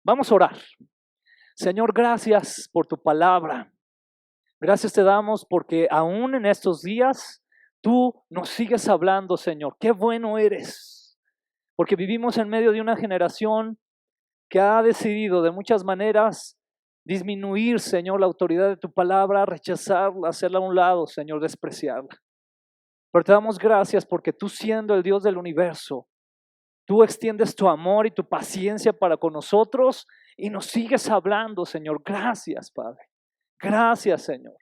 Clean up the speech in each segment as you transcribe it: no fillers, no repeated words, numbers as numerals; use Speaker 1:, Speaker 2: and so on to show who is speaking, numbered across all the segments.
Speaker 1: Vamos a orar. Señor, gracias por tu palabra. Gracias te damos porque aún en estos días tú nos sigues hablando, Señor. Qué bueno eres. Porque vivimos en medio de una generación que ha decidido de muchas maneras disminuir, Señor, la autoridad de tu palabra, rechazarla, hacerla a un lado, Señor, despreciarla. Pero te damos gracias porque tú, siendo el Dios del universo, tú extiendes tu amor y tu paciencia para con nosotros y nos sigues hablando, Señor. Gracias, Padre. Gracias, Señor.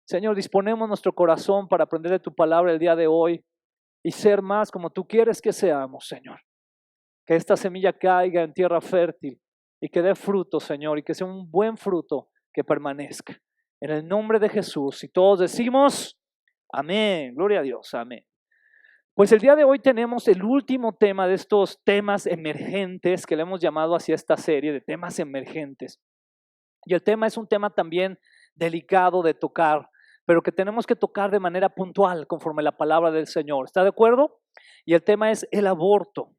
Speaker 1: Señor, disponemos nuestro corazón para aprender de tu palabra el día de hoy y ser más como tú quieres que seamos, Señor. Que esta semilla caiga en tierra fértil y que dé fruto, Señor, y que sea un buen fruto que permanezca. En el nombre de Jesús. Y todos decimos, amén. Gloria a Dios, amén. Pues el día de hoy tenemos el último tema de estos temas emergentes que le hemos llamado hacia esta serie de temas emergentes. Y el tema es un tema también delicado de tocar, pero que tenemos que tocar de manera puntual conforme la palabra del Señor. ¿Está de acuerdo? Y el tema es el aborto.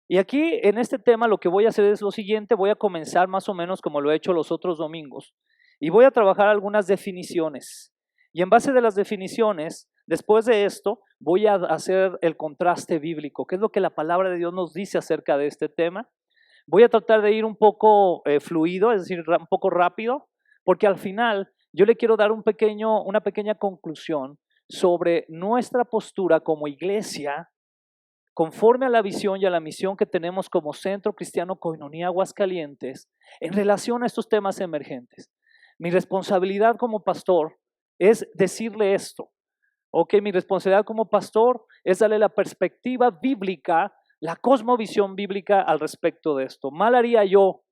Speaker 1: Y aquí en este tema lo que voy a hacer es lo siguiente, voy a comenzar más o menos como lo he hecho los otros domingos y voy a trabajar algunas definiciones. Y en base de las definiciones, después de esto, voy a hacer el contraste bíblico, que es lo que la palabra de Dios nos dice acerca de este tema. Voy a tratar de ir un poco fluido, es decir, un poco rápido, porque al final yo le quiero dar una pequeña conclusión sobre nuestra postura como iglesia conforme a la visión y a la misión que tenemos como Centro Cristiano Koinonia Aguascalientes en relación a estos temas emergentes. Mi responsabilidad como pastor es decirle esto. Mi responsabilidad como pastor es darle la perspectiva bíblica, la cosmovisión bíblica al respecto de esto. Mal haría yo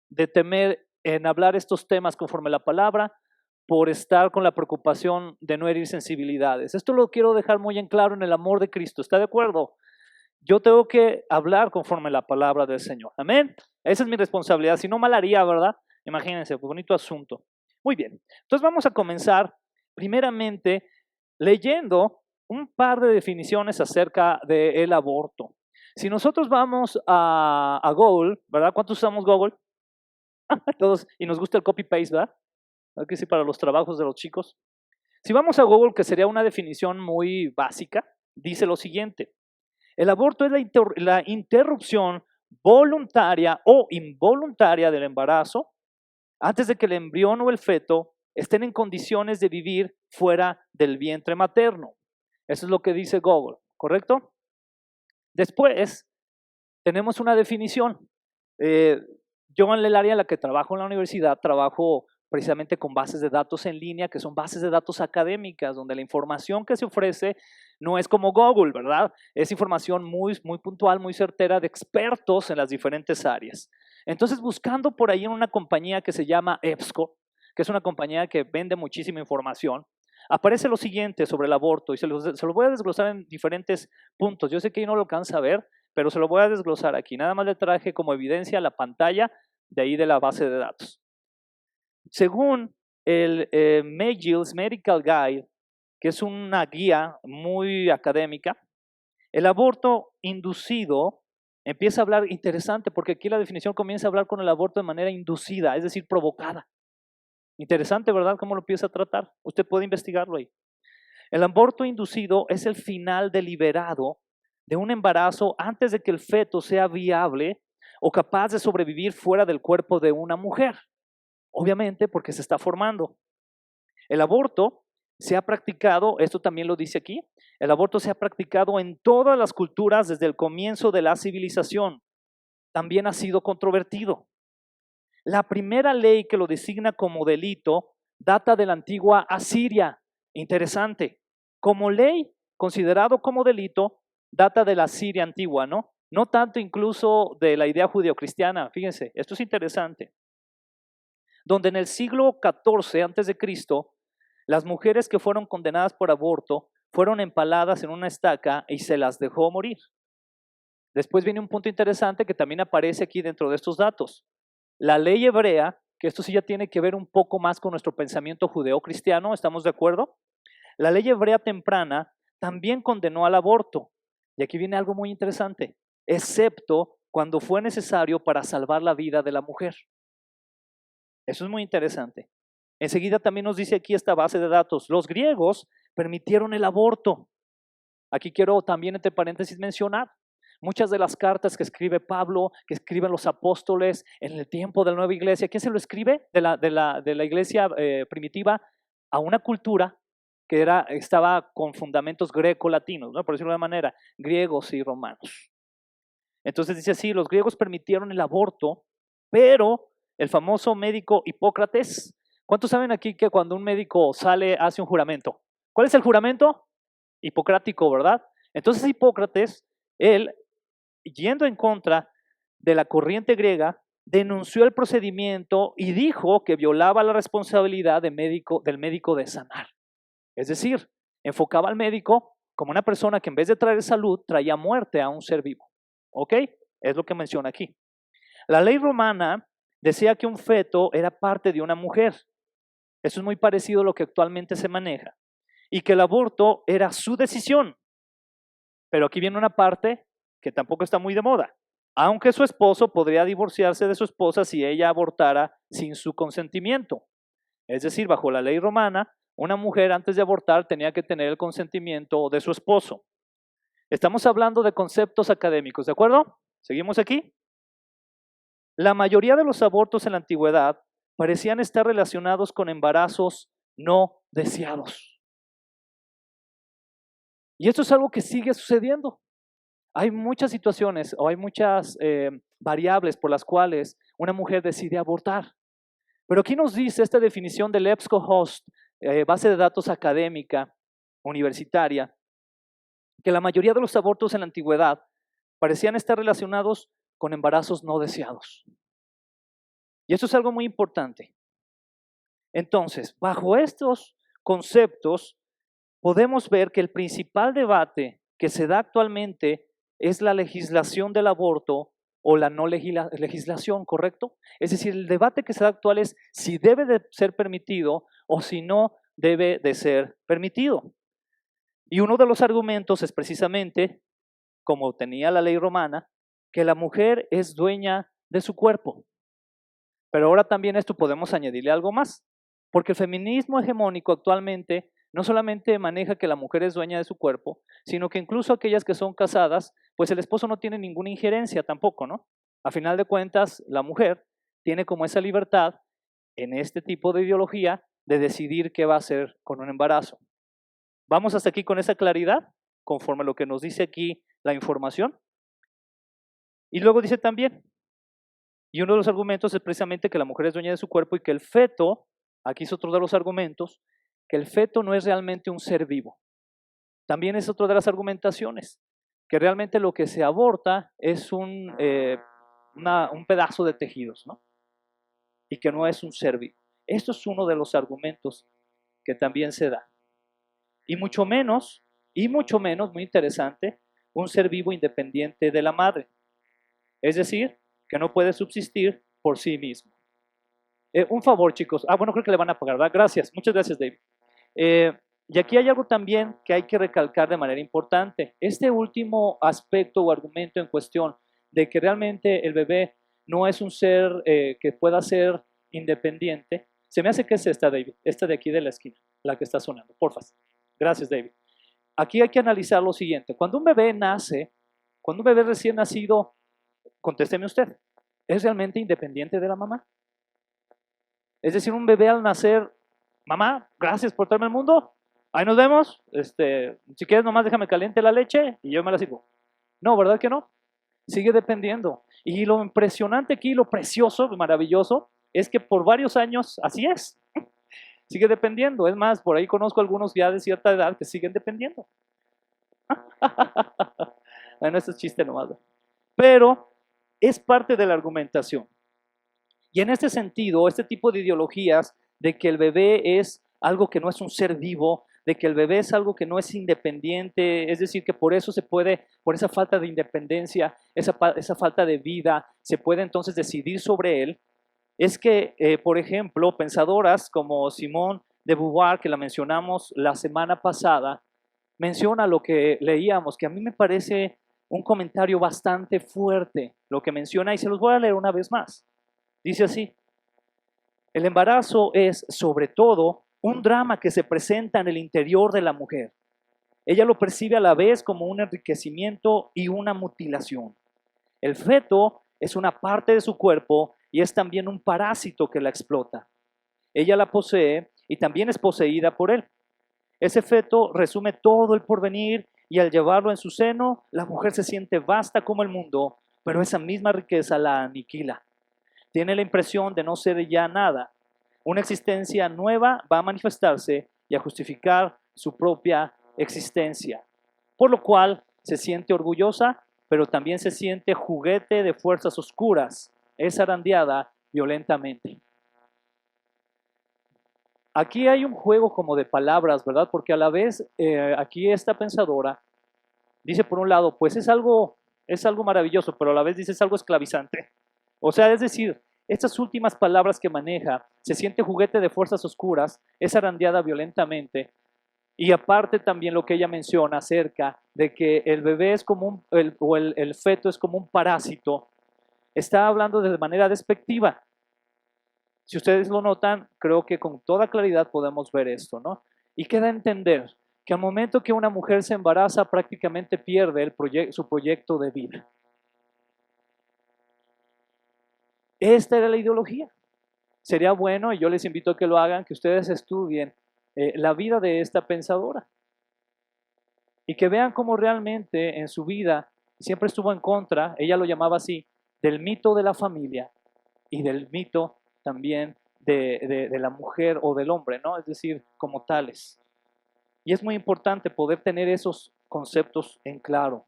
Speaker 1: de temer en hablar estos temas conforme a la palabra por estar con la preocupación de no herir sensibilidades. Esto lo quiero dejar muy en claro en el amor de Cristo. ¿Está de acuerdo? Yo tengo que hablar conforme a la palabra del Señor. Amén. Esa es mi responsabilidad. Si no, mal haría, ¿verdad? Imagínense, bonito asunto. Muy bien. Entonces vamos a comenzar primeramente leyendo un par de definiciones acerca del aborto. Si nosotros vamos a Google, ¿verdad? ¿Cuántos usamos Google? Todos, y nos gusta el copy-paste, ¿verdad? ¿Verdad que sí, para los trabajos de los chicos? Si vamos a Google, que sería una definición muy básica, dice lo siguiente. El aborto es la interrupción voluntaria o involuntaria del embarazo antes de que el embrión o el feto estén en condiciones de vivir fuera del vientre materno. Eso es lo que dice Google, ¿correcto? Después, tenemos una definición. Yo en el área en la que trabajo en la universidad, trabajo precisamente con bases de datos en línea, que son bases de datos académicas, donde la información que se ofrece no es como Google, ¿verdad? Es información muy puntual, muy certera de expertos en las diferentes áreas. Entonces, buscando por ahí en una compañía que se llama EBSCO, que es una compañía que vende muchísima información, aparece lo siguiente sobre el aborto y se lo voy a desglosar en diferentes puntos. Yo sé que ahí no lo alcanza a ver, pero se lo voy a desglosar aquí. Nada más le traje como evidencia la pantalla de ahí de la base de datos. Según el McGill's Medical Guide, que es una guía muy académica, el aborto inducido empieza a hablar, interesante, porque aquí la definición comienza a hablar con el aborto de manera inducida, es decir, provocada. Interesante, ¿verdad? ¿Cómo lo empieza a tratar? Usted puede investigarlo ahí. El aborto inducido es el final deliberado de un embarazo antes de que el feto sea viable o capaz de sobrevivir fuera del cuerpo de una mujer. Obviamente porque se está formando. El aborto se ha practicado, esto también lo dice aquí, el aborto se ha practicado en todas las culturas desde el comienzo de la civilización. También ha sido controvertido. La primera ley que lo designa como delito data de la antigua Asiria. Interesante. Como ley, considerado como delito, data de la Asiria antigua, ¿no? No tanto incluso de la idea judeocristiana. Fíjense, esto es interesante. Donde en el siglo XIV a.C., las mujeres que fueron condenadas por aborto fueron empaladas en una estaca y se las dejó morir. Después viene un punto interesante que también aparece aquí dentro de estos datos. La ley hebrea, que esto sí ya tiene que ver un poco más con nuestro pensamiento judeo-cristiano, ¿estamos de acuerdo? La ley hebrea temprana también condenó al aborto. Y aquí viene algo muy interesante, excepto cuando fue necesario para salvar la vida de la mujer. Eso es muy interesante. Enseguida también nos dice aquí esta base de datos. Los griegos permitieron el aborto. Aquí quiero también entre paréntesis mencionar muchas de las cartas que escribe Pablo, que escriben los apóstoles en el tiempo de la nueva iglesia. ¿Quién se lo escribe? De la iglesia primitiva a una cultura que estaba con fundamentos greco-latinos, ¿no? Por decirlo de una manera, griegos y romanos. Entonces dice así, los griegos permitieron el aborto, pero el famoso médico Hipócrates, ¿cuántos saben aquí que cuando un médico sale hace un juramento? ¿Cuál es el juramento? Hipocrático, ¿verdad? Entonces Hipócrates, él, yendo en contra de la corriente griega, denunció el procedimiento y dijo que violaba la responsabilidad del médico de sanar. Es decir, enfocaba al médico como una persona que en vez de traer salud, traía muerte a un ser vivo. ¿Ok? Es lo que menciona aquí. La ley romana decía que un feto era parte de una mujer. Eso es muy parecido a lo que actualmente se maneja. Y que el aborto era su decisión. Pero aquí viene una parte que tampoco está muy de moda. Aunque su esposo podría divorciarse de su esposa si ella abortara sin su consentimiento. Es decir, bajo la ley romana, una mujer antes de abortar tenía que tener el consentimiento de su esposo. Estamos hablando de conceptos académicos, ¿de acuerdo? ¿Seguimos aquí? La mayoría de los abortos en la antigüedad parecían estar relacionados con embarazos no deseados. Y esto es algo que sigue sucediendo. Hay muchas situaciones o hay muchas variables por las cuales una mujer decide abortar. Pero aquí nos dice esta definición del EBSCOhost, base de datos académica universitaria, que la mayoría de los abortos en la antigüedad parecían estar relacionados con embarazos no deseados. Y esto es algo muy importante. Entonces, bajo estos conceptos, podemos ver que el principal debate que se da actualmente es la legislación del aborto o la no legislación, ¿correcto? Es decir, el debate que se da actual es si debe de ser permitido o si no debe de ser permitido. Y uno de los argumentos es precisamente, como tenía la ley romana, que la mujer es dueña de su cuerpo. Pero ahora también esto podemos añadirle algo más, porque el feminismo hegemónico actualmente no solamente maneja que la mujer es dueña de su cuerpo, sino que incluso aquellas que son casadas, pues el esposo no tiene ninguna injerencia tampoco, ¿no? A final de cuentas, la mujer tiene como esa libertad en este tipo de ideología de decidir qué va a hacer con un embarazo. ¿Vamos hasta aquí con esa claridad? Conforme a lo que nos dice aquí la información. Y luego dice también, y uno de los argumentos es precisamente que la mujer es dueña de su cuerpo y que el feto, aquí es otro de los argumentos, que el feto no es realmente un ser vivo. También es otra de las argumentaciones, que realmente lo que se aborta es un pedazo de tejidos, ¿no? Y que no es un ser vivo. Esto es uno de los argumentos que también se da. Y mucho menos, muy interesante, un ser vivo independiente de la madre. Es decir, que no puede subsistir por sí mismo. Un favor, chicos. Bueno, creo que le van a pagar, ¿verdad? Gracias. Muchas gracias, David. Y aquí hay algo también que hay que recalcar de manera importante. Este último aspecto o argumento en cuestión de que realmente el bebé no es un ser que pueda ser independiente, se me hace que es esta, David, esta de aquí de la esquina, la que está sonando. Porfa. Gracias, David. Aquí hay que analizar lo siguiente. Cuando un bebé nace, cuando un bebé recién nacido, contésteme usted, ¿es realmente independiente de la mamá? Es decir, un bebé al nacer, mamá, gracias por traerme al mundo, ahí nos vemos, si quieres nomás déjame caliente la leche y yo me la sirvo. No, ¿verdad que no? Sigue dependiendo. Y lo impresionante aquí, lo precioso, maravilloso, es que por varios años así es. Sigue dependiendo. Es más, por ahí conozco algunos ya de cierta edad que siguen dependiendo. Bueno, esto es chiste nomás. Pero es parte de la argumentación. Y en este sentido, este tipo de ideologías de que el bebé es algo que no es un ser vivo, de que el bebé es algo que no es independiente, es decir, que por eso se puede, por esa falta de independencia, esa falta de vida, se puede entonces decidir sobre él, es que, por ejemplo, pensadoras como Simone de Beauvoir, que la mencionamos la semana pasada, menciona lo que leíamos, que a mí me parece un comentario bastante fuerte, lo que menciona, y se los voy a leer una vez más. Dice así: el embarazo es, sobre todo, un drama que se presenta en el interior de la mujer. Ella lo percibe a la vez como un enriquecimiento y una mutilación. El feto es una parte de su cuerpo y es también un parásito que la explota. Ella la posee y también es poseída por él. Ese feto resume todo el porvenir y al llevarlo en su seno, la mujer se siente vasta como el mundo, pero esa misma riqueza la aniquila. Tiene la impresión de no ser ya nada. Una existencia nueva va a manifestarse y a justificar su propia existencia, por lo cual se siente orgullosa, pero también se siente juguete de fuerzas oscuras, es zarandeada violentamente. Aquí hay un juego como de palabras, ¿verdad? Porque a la vez aquí esta pensadora dice por un lado, pues es algo maravilloso, pero a la vez dice es algo esclavizante. O sea, es decir, estas últimas palabras que maneja, se siente juguete de fuerzas oscuras, es zarandeada violentamente. Y aparte también lo que ella menciona acerca de que el bebé es como el feto es como un parásito, está hablando de manera despectiva. Si ustedes lo notan, creo que con toda claridad podemos ver esto, ¿no? Y queda entender que al momento que una mujer se embaraza, prácticamente pierde su proyecto de vida. Esta era la ideología. Sería bueno, y yo les invito a que lo hagan, que ustedes estudien la vida de esta pensadora y que vean cómo realmente en su vida siempre estuvo en contra, ella lo llamaba así, del mito de la familia y del mito también de la mujer o del hombre, ¿no? Es decir, como tales. Y es muy importante poder tener esos conceptos en claro.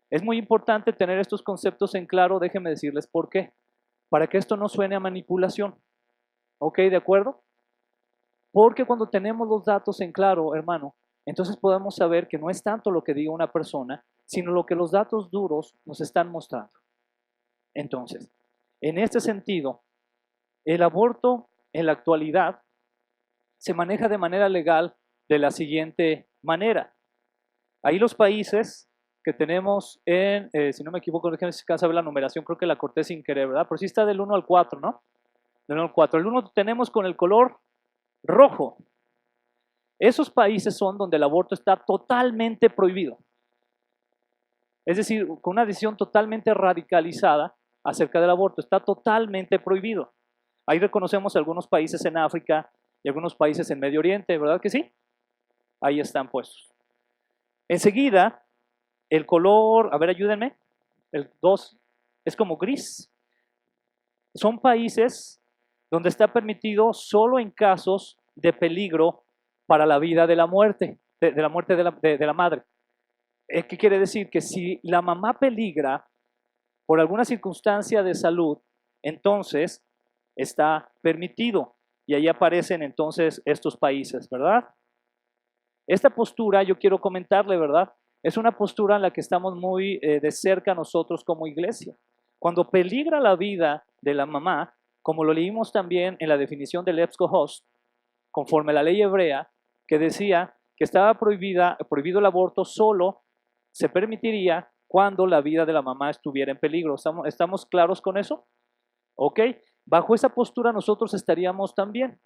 Speaker 1: Es muy importante tener estos conceptos en claro, déjenme decirles por qué. Para que esto no suene a manipulación. ¿Ok? ¿De acuerdo? Porque cuando tenemos los datos en claro, hermano, entonces podemos saber que no es tanto lo que diga una persona, sino lo que los datos duros nos están mostrando. Entonces, en este sentido, el aborto en la actualidad se maneja de manera legal de la siguiente manera. Ahí los países que tenemos si no me equivoco, déjenme si alcanza a ver la numeración, creo que la corté sin querer, ¿verdad? Pero sí está del 1 al 4, ¿no? Del 1 al 4. El 1 tenemos con el color rojo. Esos países son donde el aborto está totalmente prohibido. Es decir, con una decisión totalmente radicalizada acerca del aborto, está totalmente prohibido. Ahí reconocemos algunos países en África y algunos países en Medio Oriente, ¿verdad que sí? Ahí están puestos. Enseguida, el color, a ver, ayúdenme, el 2 es como gris. Son países donde está permitido solo en casos de peligro para la vida de la muerte, de la muerte de la madre. ¿Qué quiere decir? Que si la mamá peligra por alguna circunstancia de salud, entonces está permitido. Y ahí aparecen entonces estos países, ¿verdad? Esta postura, yo quiero comentarle, ¿verdad? Es una postura en la que estamos muy de cerca nosotros como iglesia. Cuando peligra la vida de la mamá, como lo leímos también en la definición del EBSCO-HOST, conforme a la ley hebrea, que decía que estaba prohibido el aborto, solo se permitiría cuando la vida de la mamá estuviera en peligro. ¿Estamos claros con eso? ¿Ok? Bajo esa postura nosotros estaríamos también.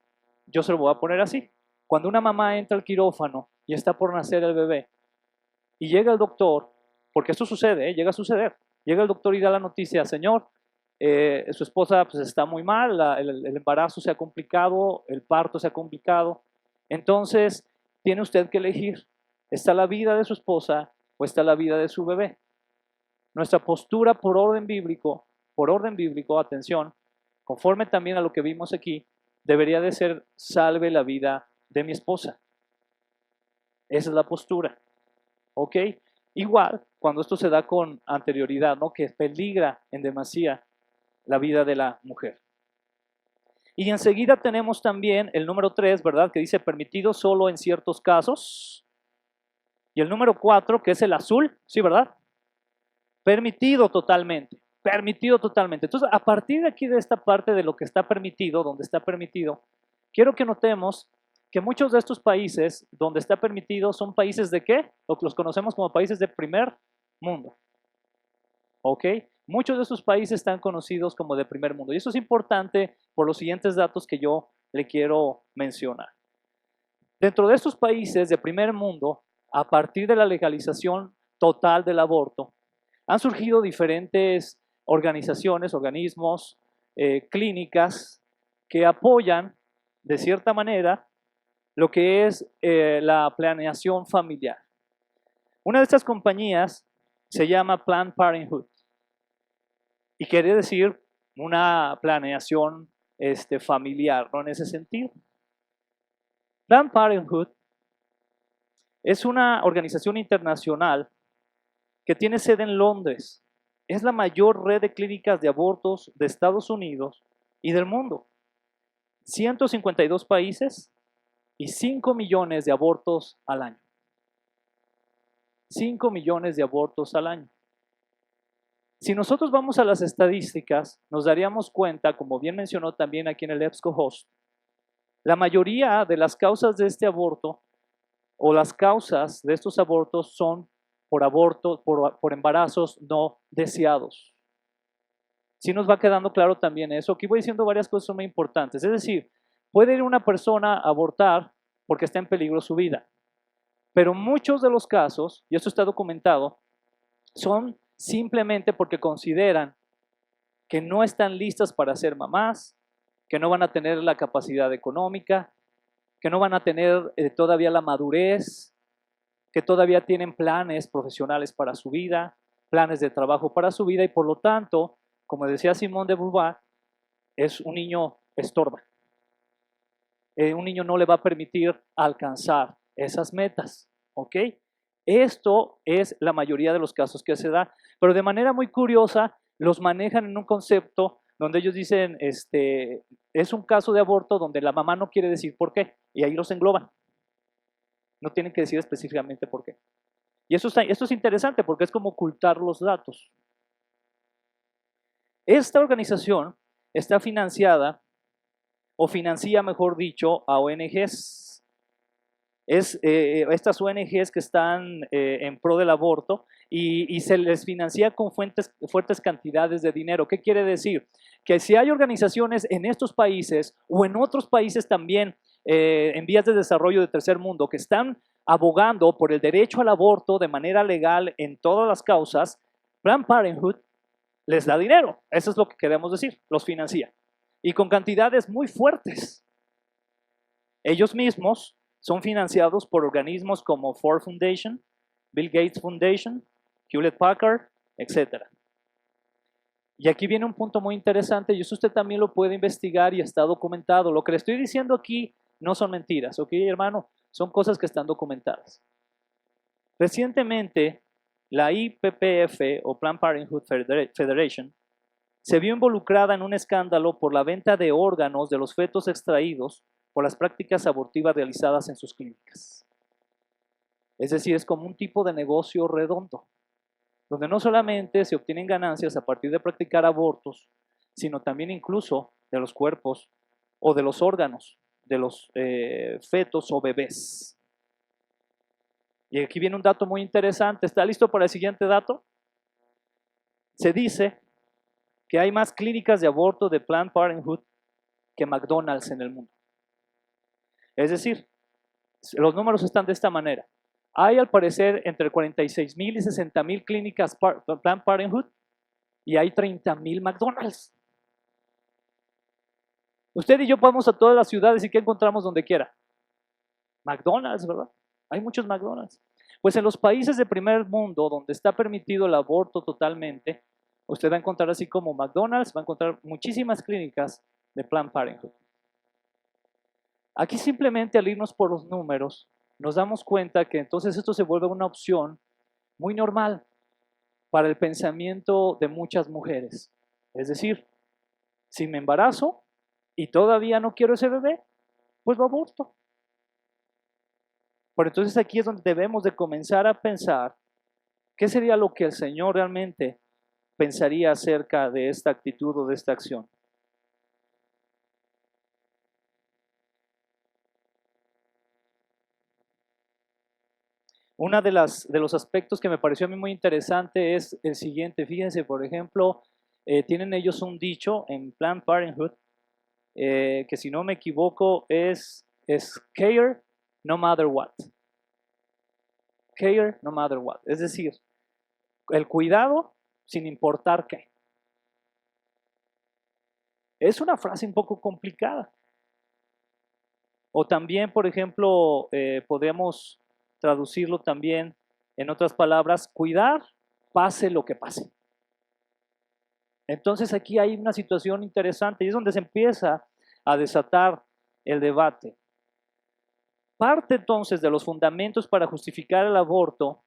Speaker 1: Yo se lo voy a poner así. Cuando una mamá entra al quirófano y está por nacer el bebé y llega el doctor, porque esto sucede, llega a suceder, llega el doctor y da la noticia, señor, su esposa pues, está muy mal, el embarazo se ha complicado, el parto se ha complicado, entonces tiene usted que elegir, ¿está la vida de su esposa o está la vida de su bebé? Nuestra postura por orden bíblico, atención, conforme también a lo que vimos aquí, debería de ser salve la vida de mi esposa. Esa es la postura. ¿Ok? Igual, cuando esto se da con anterioridad, ¿no? Que peligra en demasía la vida de la mujer. Y enseguida tenemos también el número 3, ¿verdad? Que dice permitido solo en ciertos casos. Y el número 4, que es el azul, ¿sí, verdad? Permitido totalmente. Permitido totalmente. Entonces, a partir de aquí, de esta parte de lo que está permitido, donde está permitido, quiero que notemos que muchos de estos países donde está permitido son países de ¿qué? Los conocemos como países de primer mundo. ¿Ok? Muchos de esos países están conocidos como de primer mundo. Y eso es importante por los siguientes datos que yo le quiero mencionar. Dentro de estos países de primer mundo, a partir de la legalización total del aborto, han surgido diferentes organizaciones, organismos, clínicas que apoyan de cierta manera lo que es la planeación familiar. Una de estas compañías se llama Planned Parenthood y quiere decir una planeación familiar, ¿no? En ese sentido. Planned Parenthood es una organización internacional que tiene sede en Londres. Es la mayor red de clínicas de abortos de Estados Unidos y del mundo. 152 países y 5 millones de abortos al año. 5 millones de abortos al año. Si nosotros vamos a las estadísticas, nos daríamos cuenta, como bien mencionó también aquí en el EBSCO-Host, la mayoría de las causas de este aborto o las causas de estos abortos son por embarazos no deseados. Sí nos va quedando claro también eso. Aquí voy diciendo varias cosas muy importantes. Es decir, puede ir una persona a abortar porque está en peligro su vida. Pero muchos de los casos, y esto está documentado, son simplemente porque consideran que no están listas para ser mamás, que no van a tener la capacidad económica, que no van a tener todavía la madurez, que todavía tienen planes profesionales para su vida, planes de trabajo para su vida y por lo tanto, como decía Simone de Beauvoir, es un niño estorba. Un niño no le va a permitir alcanzar esas metas, ¿ok? Esto es la mayoría de los casos que se da, pero de manera muy curiosa los manejan en un concepto donde ellos dicen, es un caso de aborto donde la mamá no quiere decir por qué, y ahí los engloban. No tienen que decir específicamente por qué. Y esto es interesante porque es como ocultar los datos. Esta organización está financiada, o financia, mejor dicho, a ONGs. Estas ONGs que están en pro del aborto y se les financia con fuertes cantidades de dinero. ¿Qué quiere decir? Que si hay organizaciones en estos países o en otros países también en vías de desarrollo de tercer mundo que están abogando por el derecho al aborto de manera legal en todas las causas, Planned Parenthood les da dinero. Eso es lo que queremos decir, los financia. Y con cantidades muy fuertes. Ellos mismos son financiados por organismos como Ford Foundation, Bill Gates Foundation, Hewlett Packard, etc. Y aquí viene un punto muy interesante y eso usted también lo puede investigar y está documentado. Lo que le estoy diciendo aquí no son mentiras, ¿ok, hermano? Son cosas que están documentadas. Recientemente, la IPPF o Planned Parenthood Federation se vio involucrada en un escándalo por la venta de órganos de los fetos extraídos por las prácticas abortivas realizadas en sus clínicas. Es decir, es como un tipo de negocio redondo, donde no solamente se obtienen ganancias a partir de practicar abortos, sino también incluso de los cuerpos o de los órganos de los fetos o bebés. Y aquí viene un dato muy interesante. ¿Está listo para el siguiente dato? Se dice que hay más clínicas de aborto de Planned Parenthood que McDonald's en el mundo. Es decir, los números están de esta manera. Hay al parecer entre 46,000 y 60,000 clínicas Planned Parenthood y hay 30,000 McDonald's. Usted y yo vamos a todas las ciudades y ¿qué encontramos donde quiera? McDonald's, ¿verdad? Hay muchos McDonald's. Pues en los países de primer mundo donde está permitido el aborto totalmente, usted va a encontrar así como McDonald's, va a encontrar muchísimas clínicas de Planned Parenthood. Aquí simplemente al irnos por los números, nos damos cuenta que entonces esto se vuelve una opción muy normal para el pensamiento de muchas mujeres. Es decir, si me embarazo y todavía no quiero ese bebé, pues lo aborto. Pero entonces aquí es donde debemos de comenzar a pensar qué sería lo que el Señor realmente pensaría acerca de esta actitud o de esta acción. Una de los aspectos que me pareció a mí muy interesante es el siguiente. Fíjense, por ejemplo, tienen ellos un dicho en Planned Parenthood, que si no me equivoco es care no matter what. Care no matter what. Es decir, el cuidado sin importar qué. Es una frase un poco complicada. O también, por ejemplo, podríamos traducirlo también en otras palabras, cuidar pase lo que pase. Entonces aquí hay una situación interesante y es donde se empieza a desatar el debate. Parte entonces de los fundamentos para justificar el aborto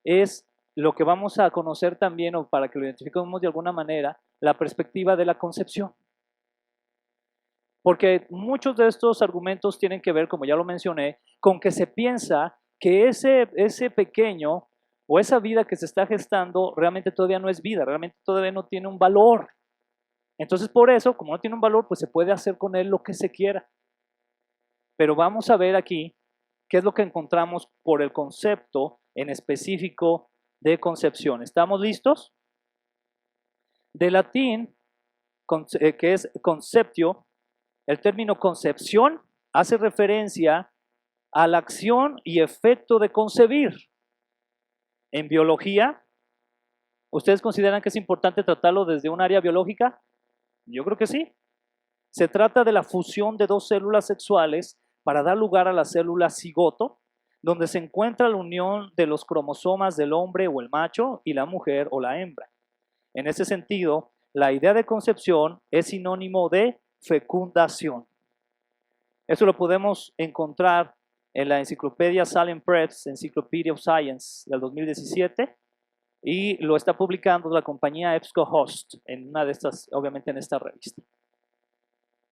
Speaker 1: es lo que vamos a conocer también, o para que lo identifiquemos de alguna manera, la perspectiva de la concepción. Porque muchos de estos argumentos tienen que ver, como ya lo mencioné, con que se piensa que ese pequeño o esa vida que se está gestando realmente todavía no es vida, realmente todavía no tiene un valor. Entonces, por eso, como no tiene un valor, pues se puede hacer con él lo que se quiera. Pero vamos a ver aquí qué es lo que encontramos por el concepto en específico de concepción. ¿Estamos listos? De latín, que es conceptio, el término concepción hace referencia a la acción y efecto de concebir. En biología, ¿ustedes consideran que es importante tratarlo desde un área biológica? Yo creo que sí. Se trata de la fusión de dos células sexuales para dar lugar a la célula cigoto, donde se encuentra la unión de los cromosomas del hombre o el macho y la mujer o la hembra. En ese sentido, la idea de concepción es sinónimo de fecundación. Eso lo podemos encontrar en la enciclopedia Salem Press, Encyclopedia of Science del 2017, y lo está publicando la compañía EBSCOhost en una de estas, obviamente en esta revista.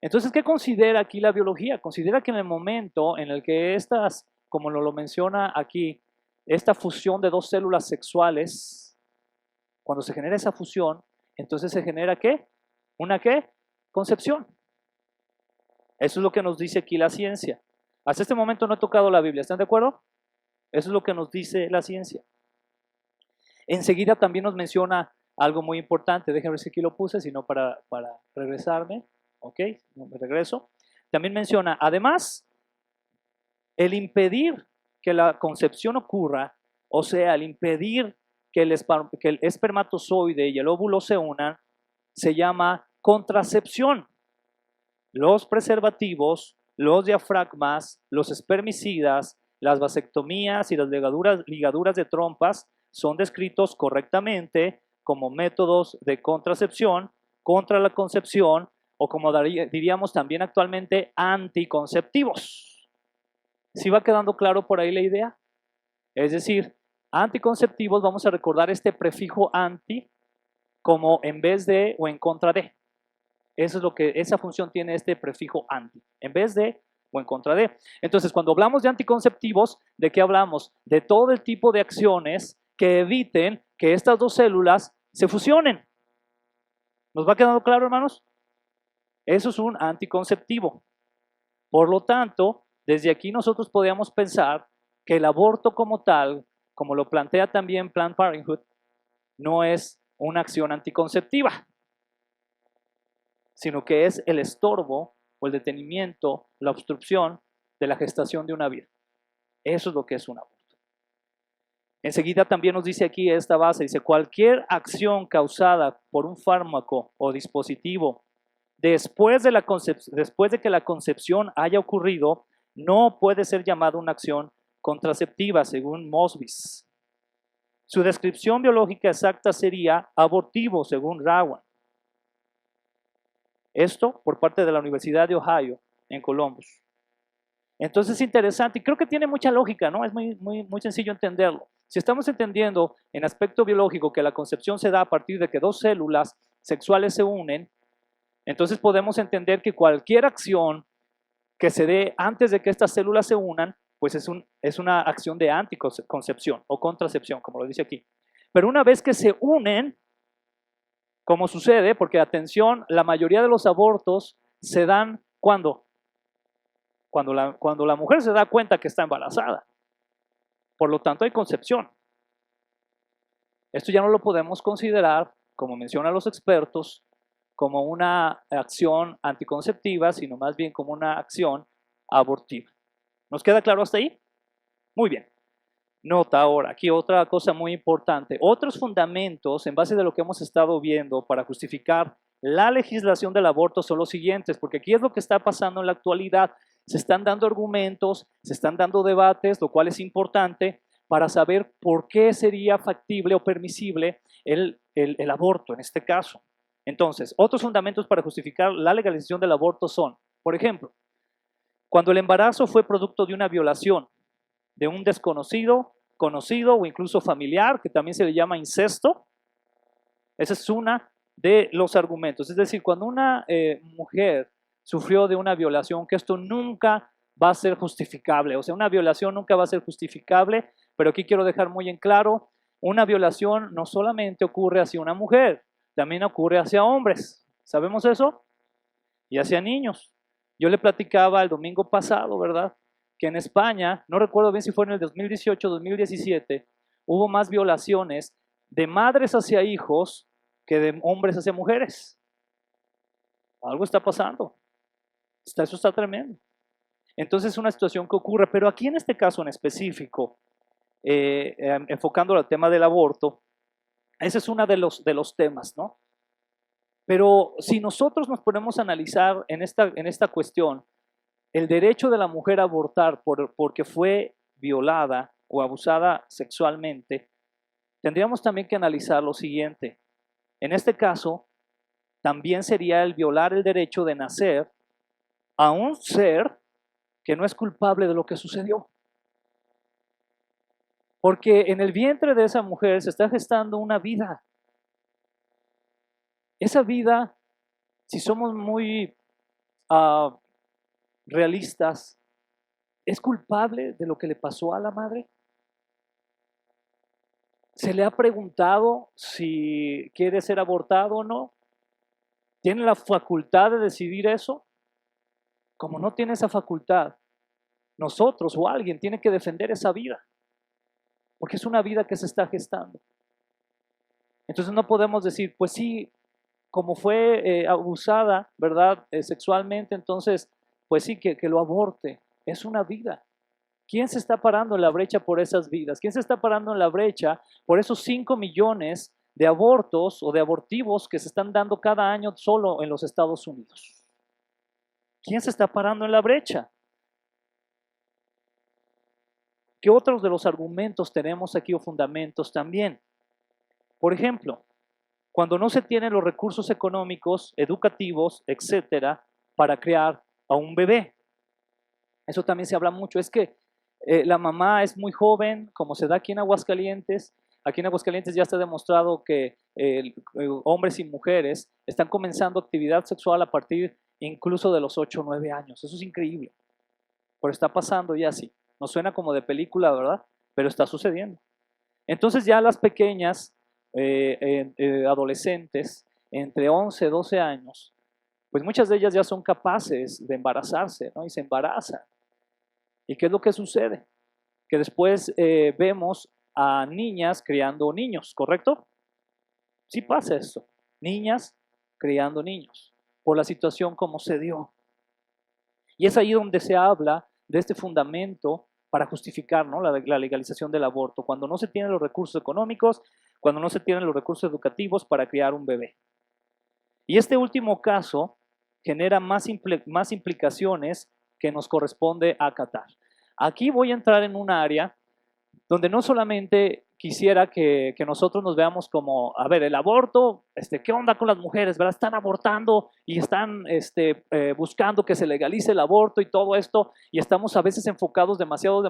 Speaker 1: Entonces, ¿qué considera aquí la biología? Considera que en el momento en el que estas, como lo menciona aquí, esta fusión de dos células sexuales, cuando se genera esa fusión, entonces se genera ¿qué? ¿Una qué? Concepción. Eso es lo que nos dice aquí la ciencia. Hasta este momento no he tocado la Biblia, ¿están de acuerdo? Eso es lo que nos dice la ciencia. Enseguida también nos menciona algo muy importante, déjenme ver si aquí lo puse, sino para regresarme, ¿ok? Me regreso. También menciona, además, el impedir que la concepción ocurra, o sea, el impedir que el espermatozoide y el óvulo se unan, se llama contracepción. Los preservativos, los diafragmas, los espermicidas, las vasectomías y las ligaduras de trompas son descritos correctamente como métodos de contracepción contra la concepción o como diríamos también actualmente anticonceptivos. ¿Sí va quedando claro por ahí la idea? Es decir, anticonceptivos, vamos a recordar este prefijo anti como en vez de o en contra de. Eso es lo que esa función tiene este prefijo anti, en vez de o en contra de. Entonces, cuando hablamos de anticonceptivos, ¿de qué hablamos? De todo el tipo de acciones que eviten que estas dos células se fusionen. ¿Nos va quedando claro, hermanos? Eso es un anticonceptivo. Por lo tanto, desde aquí nosotros podríamos pensar que el aborto como tal, como lo plantea también Planned Parenthood, no es una acción anticonceptiva, sino que es el estorbo o el detenimiento, la obstrucción de la gestación de una vida. Eso es lo que es un aborto. Enseguida también nos dice aquí esta base, dice, cualquier acción causada por un fármaco o dispositivo después de que la concepción haya ocurrido, no puede ser llamada una acción contraceptiva, según Mosbis. Su descripción biológica exacta sería abortivo, según Rawan. Esto por parte de la Universidad de Ohio, en Columbus. Entonces es interesante y creo que tiene mucha lógica, ¿no? Es muy sencillo entenderlo. Si estamos entendiendo en aspecto biológico que la concepción se da a partir de que dos células sexuales se unen, entonces podemos entender que cualquier acción que se dé antes de que estas células se unan, pues es una acción de anticoncepción o contracepción, como lo dice aquí. Pero una vez que se unen, como sucede, porque atención, la mayoría de los abortos se dan ¿cuándo? Cuando la mujer se da cuenta que está embarazada. Por lo tanto, hay concepción. Esto ya no lo podemos considerar, como mencionan los expertos, como una acción anticonceptiva, sino más bien como una acción abortiva. ¿Nos queda claro hasta ahí? Muy bien. Nota ahora, aquí otra cosa muy importante. Otros fundamentos, en base de lo que hemos estado viendo para justificar la legislación del aborto son los siguientes, porque aquí es lo que está pasando en la actualidad. Se están dando argumentos, se están dando debates, lo cual es importante para saber por qué sería factible o permisible el aborto en este caso. Entonces, otros fundamentos para justificar la legalización del aborto son, por ejemplo, cuando el embarazo fue producto de una violación de un desconocido, conocido o incluso familiar, que también se le llama incesto. Ese es uno de los argumentos. Es decir, cuando una mujer sufrió de una violación, que esto nunca va a ser justificable, o sea, una violación nunca va a ser justificable, pero aquí quiero dejar muy en claro, una violación no solamente ocurre hacia una mujer, también ocurre hacia hombres. ¿Sabemos eso? Y hacia niños. Yo le platicaba el domingo pasado, ¿verdad?, que en España, no recuerdo bien si fue en el 2018 o 2017, hubo más violaciones de madres hacia hijos que de hombres hacia mujeres. Algo está pasando. Eso está tremendo. Entonces es una situación que ocurre, pero aquí en este caso en específico, enfocando al tema del aborto, ese es uno de los temas, ¿no? Pero si nosotros nos ponemos a analizar en esta cuestión, el derecho de la mujer a abortar porque fue violada o abusada sexualmente, tendríamos también que analizar lo siguiente. En este caso, también sería el violar el derecho de nacer a un ser que no es culpable de lo que sucedió. Porque en el vientre de esa mujer se está gestando una vida. Esa vida, si somos muy realistas, ¿es culpable de lo que le pasó a la madre? ¿Se le ha preguntado si quiere ser abortado o no? ¿Tiene la facultad de decidir eso? Como no tiene esa facultad, nosotros o alguien tiene que defender esa vida, porque es una vida que se está gestando. Entonces no podemos decir, pues sí, como fue abusada, ¿verdad?, sexualmente, entonces, pues sí, que lo aborte. Es una vida. ¿Quién se está parando en la brecha por esas vidas? ¿Quién se está parando en la brecha por esos 5 millones de abortos o de abortivos que se están dando cada año solo en los Estados Unidos? ¿Quién se está parando en la brecha? ¿Qué otros de los argumentos tenemos aquí o fundamentos también? Por ejemplo, cuando no se tienen los recursos económicos, educativos, etcétera, para criar a un bebé. Eso también se habla mucho. Es que la mamá es muy joven, como se da aquí en Aguascalientes. Aquí en Aguascalientes ya está demostrado que hombres y mujeres están comenzando actividad sexual a partir incluso de los 8 o 9 años. Eso es increíble. Pero está pasando ya así. Nos suena como de película, ¿verdad? Pero está sucediendo. Entonces ya las pequeñas adolescentes entre 11 y 12 años, pues muchas de ellas ya son capaces de embarazarse, ¿no? Y se embarazan. ¿Y qué es lo que sucede? Que después vemos a niñas criando niños, ¿correcto? Sí pasa eso. Niñas criando niños, por la situación como se dio. Y es ahí donde se habla de este fundamento para justificar, ¿no?, la legalización del aborto, cuando no se tienen los recursos económicos, cuando no se tienen los recursos educativos para criar un bebé. Y este último caso genera más implicaciones que nos corresponde acatar. Aquí voy a entrar en un área donde no solamente quisiera que nosotros nos veamos como, a ver, el aborto, ¿qué onda con las mujeres? ¿Verdad? Están abortando y están buscando que se legalice el aborto y todo esto, y estamos a veces enfocados demasiado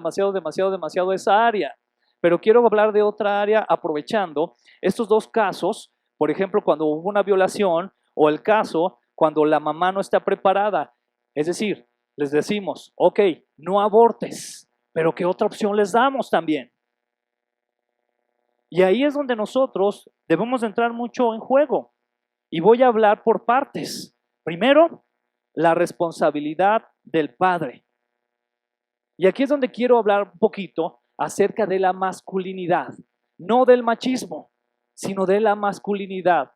Speaker 1: esa área. Pero quiero hablar de otra área aprovechando estos dos casos, por ejemplo, cuando hubo una violación o el caso cuando la mamá no está preparada. Es decir, les decimos, ok, no abortes, pero ¿qué otra opción les damos también? Y ahí es donde nosotros debemos entrar mucho en juego. Y voy a hablar por partes. Primero, la responsabilidad del padre. Y aquí es donde quiero hablar un poquito acerca de la masculinidad, no del machismo, sino de la masculinidad.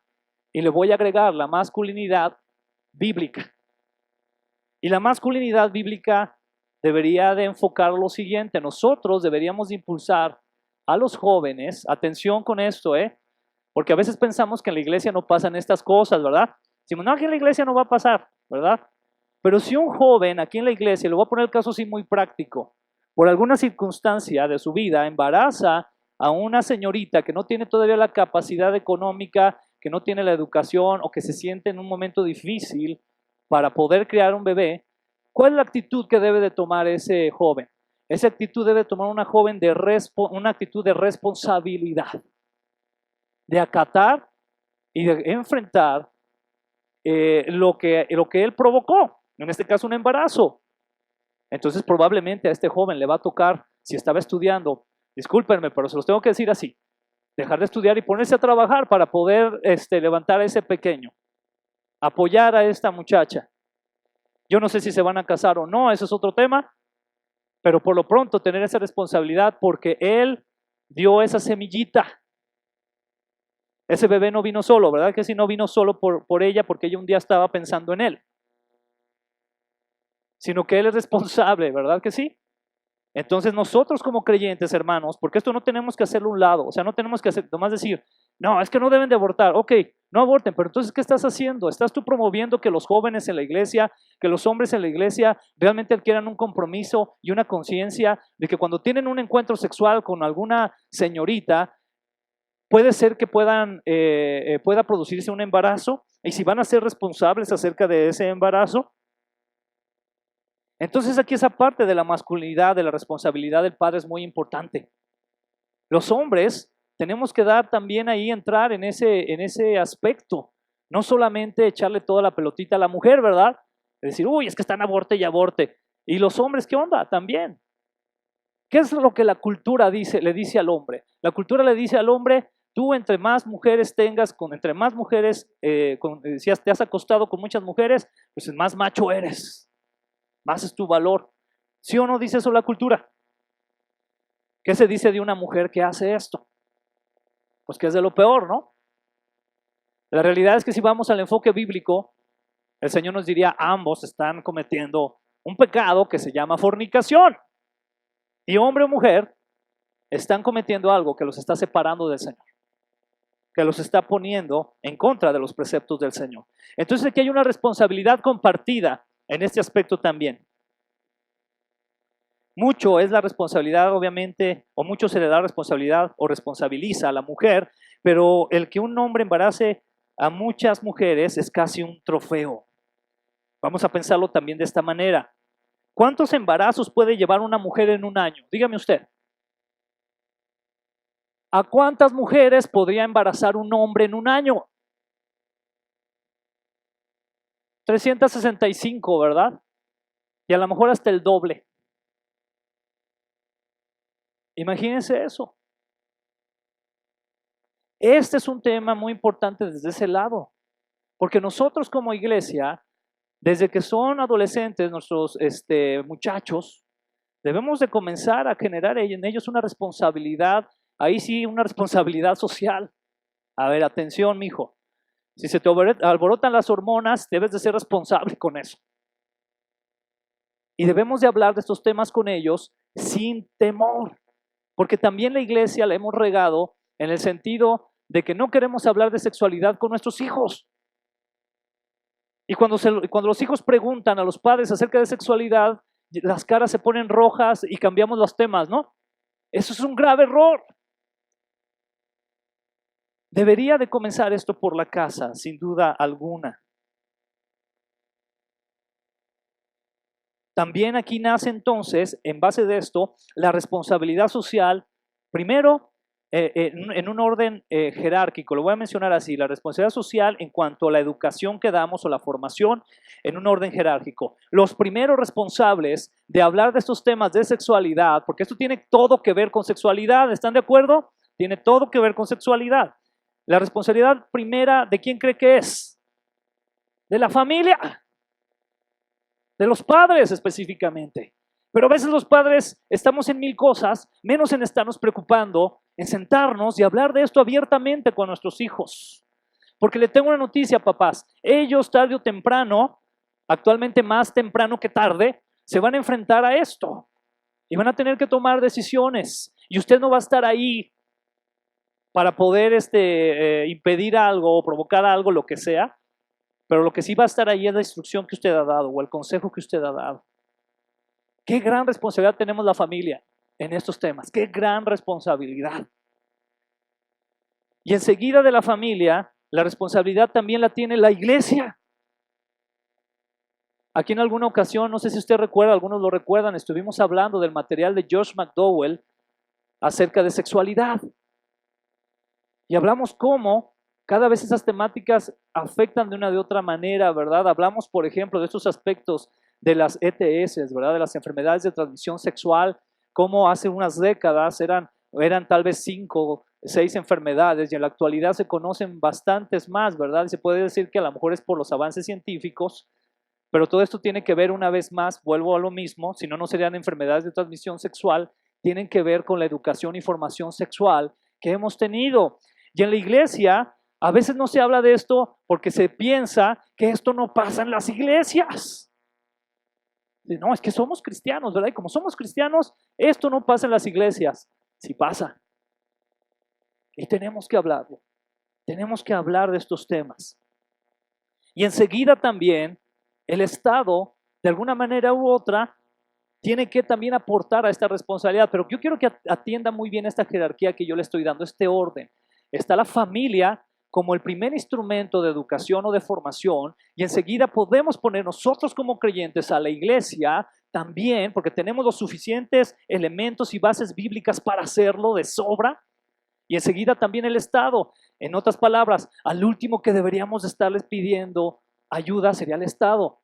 Speaker 1: Y le voy a agregar la masculinidad bíblica. Y la masculinidad bíblica debería de enfocar lo siguiente: nosotros deberíamos de impulsar a los jóvenes, atención con esto, porque a veces pensamos que en la iglesia no pasan estas cosas, ¿verdad? Decimos, no, aquí en la iglesia no va a pasar, ¿verdad? Pero si un joven aquí en la iglesia, le voy a poner el caso así muy práctico, por alguna circunstancia de su vida embaraza a una señorita que no tiene todavía la capacidad económica, que no tiene la educación o que se siente en un momento difícil para poder crear un bebé, ¿cuál es la actitud que debe de tomar ese joven? Esa actitud debe tomar una joven una actitud de responsabilidad, de acatar y de enfrentar lo que él provocó, en este caso un embarazo. Entonces probablemente a este joven le va a tocar, si estaba estudiando, discúlpenme, pero se los tengo que decir así, dejar de estudiar y ponerse a trabajar para poder levantar a ese pequeño, apoyar a esta muchacha. Yo no sé si se van a casar o no, ese es otro tema, pero por lo pronto tener esa responsabilidad porque él dio esa semillita. Ese bebé no vino solo, ¿verdad? Que sí, no vino solo por ella porque ella un día estaba pensando en él, sino que él es responsable, ¿verdad que sí? Entonces nosotros como creyentes, hermanos, porque esto no tenemos que hacerlo a un lado, o sea, no tenemos que hacer, nomás decir, no, es que no deben de abortar, ok, no aborten, pero entonces, ¿qué estás haciendo? ¿Estás tú promoviendo que los jóvenes en la iglesia, que los hombres en la iglesia realmente adquieran un compromiso y una conciencia de que cuando tienen un encuentro sexual con alguna señorita, puede ser que pueda producirse un embarazo? Y si van a ser responsables acerca de ese embarazo. Entonces aquí esa parte de la masculinidad, de la responsabilidad del padre es muy importante. Los hombres tenemos que dar también ahí, entrar en ese aspecto. No solamente echarle toda la pelotita a la mujer, ¿verdad? Es decir, uy, es que están aborte y aborte. ¿Y los hombres qué onda? También. ¿Qué es lo que la cultura le dice al hombre? La cultura le dice al hombre, tú entre más mujeres tengas, entre más mujeres, si te has acostado con muchas mujeres, pues más macho eres, más es tu valor. ¿Sí o no dice eso la cultura? ¿Qué se dice de una mujer que hace esto? Pues que es de lo peor, ¿no? La realidad es que si vamos al enfoque bíblico, el Señor nos diría, ambos están cometiendo un pecado que se llama fornicación. Y hombre o mujer están cometiendo algo que los está separando del Señor, que los está poniendo en contra de los preceptos del Señor. Entonces aquí hay una responsabilidad compartida en este aspecto también. Mucho es la responsabilidad, obviamente, o mucho se le da responsabilidad o responsabiliza a la mujer, pero el que un hombre embarace a muchas mujeres es casi un trofeo. Vamos a pensarlo también de esta manera. ¿Cuántos embarazos puede llevar una mujer en un año? Dígame usted. ¿A cuántas mujeres podría embarazar un hombre en un año? 365, ¿verdad? Y a lo mejor hasta el doble. Imagínense eso. Este es un tema muy importante desde ese lado, porque nosotros como iglesia, desde que son adolescentes nuestros muchachos, debemos de comenzar a generar en ellos una responsabilidad, ahí sí, una responsabilidad social. A ver, atención, mijo. Si se te alborotan las hormonas, debes de ser responsable con eso. Y debemos de hablar de estos temas con ellos sin temor, porque también la iglesia la hemos regado en el sentido de que no queremos hablar de sexualidad con nuestros hijos. Y cuando los hijos preguntan a los padres acerca de sexualidad, las caras se ponen rojas y cambiamos los temas, ¿no? Eso es un grave error. Debería de comenzar esto por la casa, sin duda alguna. También aquí nace entonces, en base de esto, la responsabilidad social, primero en un orden jerárquico, lo voy a mencionar así, la responsabilidad social en cuanto a la educación que damos o la formación en un orden jerárquico. Los primeros responsables de hablar de estos temas de sexualidad, porque esto tiene todo que ver con sexualidad, ¿están de acuerdo? Tiene todo que ver con sexualidad. La responsabilidad primera, ¿de quién cree que es? De la familia. De los padres específicamente. Pero a veces los padres estamos en mil cosas, menos en estarnos preocupando, en sentarnos y hablar de esto abiertamente con nuestros hijos. Porque le tengo una noticia, papás. Ellos tarde o temprano, actualmente más temprano que tarde, se van a enfrentar a esto. Y van a tener que tomar decisiones. Y usted no va a estar ahí para poder impedir algo o provocar algo, lo que sea. Pero lo que sí va a estar ahí es la instrucción que usted ha dado o el consejo que usted ha dado. Qué gran responsabilidad tenemos la familia en estos temas. Qué gran responsabilidad. Y enseguida de la familia, la responsabilidad también la tiene la iglesia. Aquí en alguna ocasión, no sé si usted recuerda, algunos lo recuerdan, estuvimos hablando del material de Josh McDowell acerca de sexualidad. Y hablamos cómo cada vez esas temáticas afectan de una de otra manera, ¿verdad? Hablamos, por ejemplo, de estos aspectos de las ETS, ¿verdad? De las enfermedades de transmisión sexual, cómo hace unas décadas eran tal vez 5, 6 enfermedades y en la actualidad se conocen bastantes más, ¿verdad? Y se puede decir que a lo mejor es por los avances científicos, pero todo esto tiene que ver una vez más, vuelvo a lo mismo, si no, no serían enfermedades de transmisión sexual, tienen que ver con la educación y formación sexual que hemos tenido. Y en la iglesia a veces no se habla de esto porque se piensa que esto no pasa en las iglesias. No, es que somos cristianos, ¿verdad? Y como somos cristianos, esto no pasa en las iglesias. Sí pasa. Y tenemos que hablarlo. Tenemos que hablar de estos temas. Y enseguida también el Estado, de alguna manera u otra, tiene que también aportar a esta responsabilidad. Pero yo quiero que atienda muy bien esta jerarquía que yo le estoy dando, este orden. Está la familia como el primer instrumento de educación o de formación y enseguida podemos poner nosotros como creyentes a la iglesia también, porque tenemos los suficientes elementos y bases bíblicas para hacerlo de sobra, y enseguida también el Estado. En otras palabras, al último que deberíamos estarles pidiendo ayuda sería el Estado.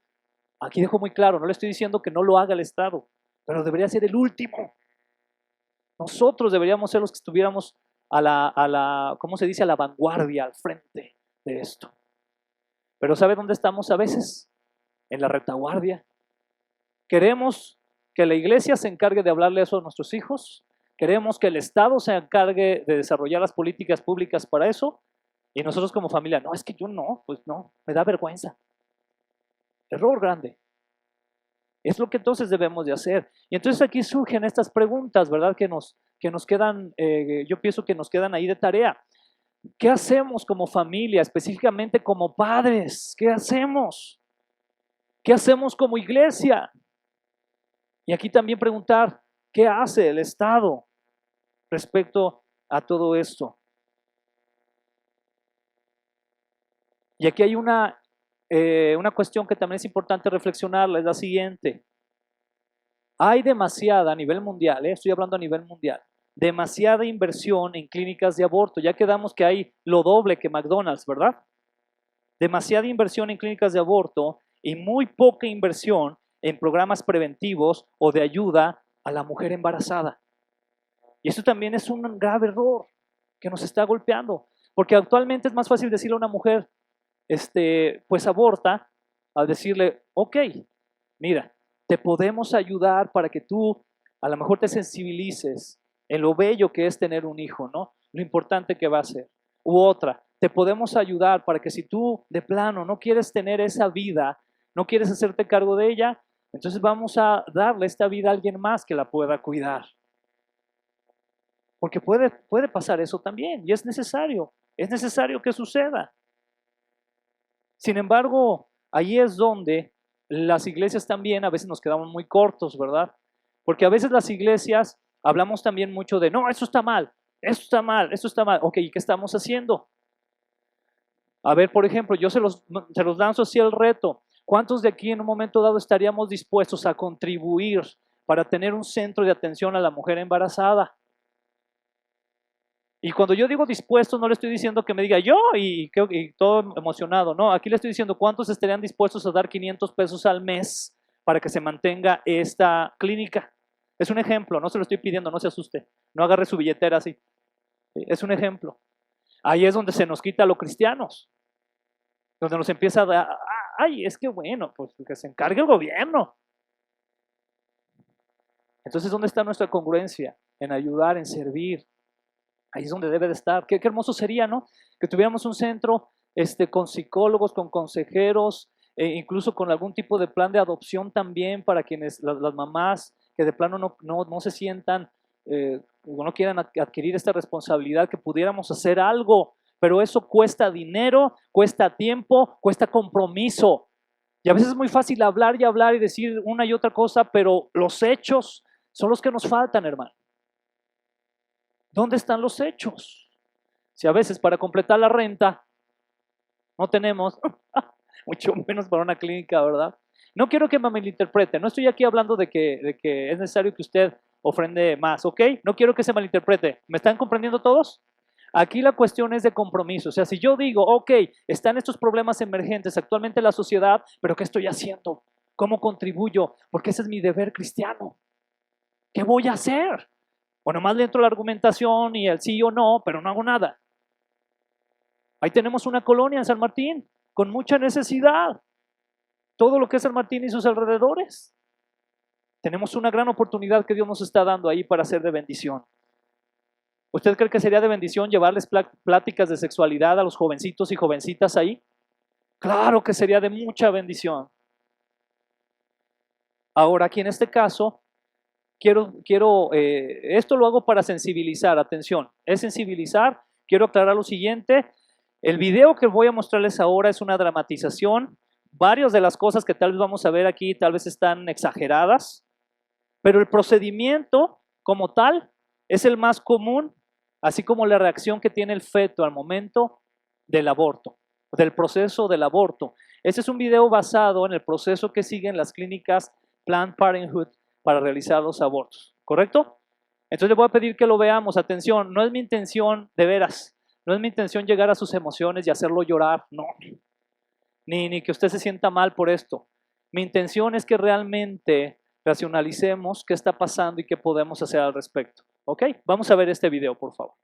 Speaker 1: Aquí dejo muy claro, no le estoy diciendo que no lo haga el Estado, pero debería ser el último. Nosotros deberíamos ser los que estuviéramos ¿cómo se dice? A la vanguardia, al frente de esto. Pero ¿sabe dónde estamos a veces? En la retaguardia. Queremos que la iglesia se encargue de hablarle eso a nuestros hijos. Queremos que el Estado se encargue de desarrollar las políticas públicas para eso. Y nosotros como familia, no, es que yo no, pues no, me da vergüenza. Error grande. Es lo que entonces debemos de hacer. Y entonces aquí surgen estas preguntas, ¿verdad? Que nos quedan, yo pienso que nos quedan ahí de tarea. ¿Qué hacemos como familia, específicamente como padres? ¿Qué hacemos? ¿Qué hacemos como iglesia? Y aquí también preguntar, ¿qué hace el Estado respecto a todo esto? Y aquí hay una cuestión que también es importante reflexionarla, es la siguiente. Hay demasiada a nivel mundial, estoy hablando a nivel mundial, demasiada inversión en clínicas de aborto. Ya quedamos que hay lo doble que McDonald's, ¿verdad? Demasiada inversión en clínicas de aborto y muy poca inversión en programas preventivos o de ayuda a la mujer embarazada. Y eso también es un grave error que nos está golpeando, porque actualmente es más fácil decirle a una mujer, pues aborta, al decirle, ok, mira, te podemos ayudar para que tú a lo mejor te sensibilices en lo bello que es tener un hijo, ¿no? Lo importante que va a ser. U otra, te podemos ayudar para que si tú de plano no quieres tener esa vida, no quieres hacerte cargo de ella, entonces vamos a darle esta vida a alguien más que la pueda cuidar. Porque puede pasar eso también y es necesario que suceda. Sin embargo, ahí es donde las iglesias también a veces nos quedamos muy cortos, ¿verdad? Porque a veces las iglesias hablamos también mucho de, no, eso está mal, eso está mal, eso está mal. Ok, ¿y qué estamos haciendo? A ver, por ejemplo, yo se los lanzo así el reto. ¿Cuántos de aquí en un momento dado estaríamos dispuestos a contribuir para tener un centro de atención a la mujer embarazada? Y cuando yo digo dispuestos, no le estoy diciendo que me diga yo y todo emocionado, no, aquí le estoy diciendo cuántos estarían dispuestos a dar 500 pesos al mes para que se mantenga esta clínica. Es un ejemplo, no se lo estoy pidiendo, no se asuste, no agarre su billetera así. Es un ejemplo. Ahí es donde se nos quita a los cristianos, donde nos empieza a dar, ay, es que bueno, pues que se encargue el gobierno. Entonces, ¿dónde está nuestra congruencia? En ayudar, en servir. Ahí es donde debe de estar. Qué hermoso sería, ¿no? Que tuviéramos un centro con psicólogos, con consejeros, incluso con algún tipo de plan de adopción también para quienes, las mamás que de plano no se sientan o no quieran adquirir esta responsabilidad, que pudiéramos hacer algo, pero eso cuesta dinero, cuesta tiempo, cuesta compromiso. Y a veces es muy fácil hablar y decir una y otra cosa, pero los hechos son los que nos faltan, hermano. ¿Dónde están los hechos? Si a veces para completar la renta no tenemos, mucho menos para una clínica, ¿verdad? No quiero que me malinterprete, no estoy aquí hablando de que es necesario que usted ofrende más, ¿ok? No quiero que se malinterprete. ¿Me están comprendiendo todos? Aquí la cuestión es de compromiso. O sea, si yo digo, ok, están estos problemas emergentes actualmente en la sociedad, pero ¿qué estoy haciendo? ¿Cómo contribuyo? Porque ese es mi deber cristiano. ¿Qué voy a hacer? O nomás le entro la argumentación y el sí o no, pero no hago nada. Ahí tenemos una colonia en San Martín con mucha necesidad. Todo lo que es San Martín y sus alrededores. Tenemos una gran oportunidad que Dios nos está dando ahí para ser de bendición. ¿Usted cree que sería de bendición llevarles pláticas de sexualidad a los jovencitos y jovencitas ahí? Claro que sería de mucha bendición. Ahora, aquí en este caso, esto lo hago para sensibilizar, atención, es sensibilizar. Quiero aclarar lo siguiente: el video que voy a mostrarles ahora es una dramatización. Varias de las cosas que tal vez vamos a ver aquí tal vez están exageradas, pero el procedimiento como tal es el más común, así como la reacción que tiene el feto al momento del aborto, del proceso del aborto. Este es un video basado en el proceso que siguen las clínicas Planned Parenthood para realizar los abortos, ¿correcto? Entonces le voy a pedir que lo veamos. Atención, no es mi intención, de veras, no es mi intención llegar a sus emociones y hacerlo llorar, no. Ni que usted se sienta mal por esto. Mi intención es que realmente racionalicemos qué está pasando y qué podemos hacer al respecto. ¿Ok? Vamos a ver este video, por favor.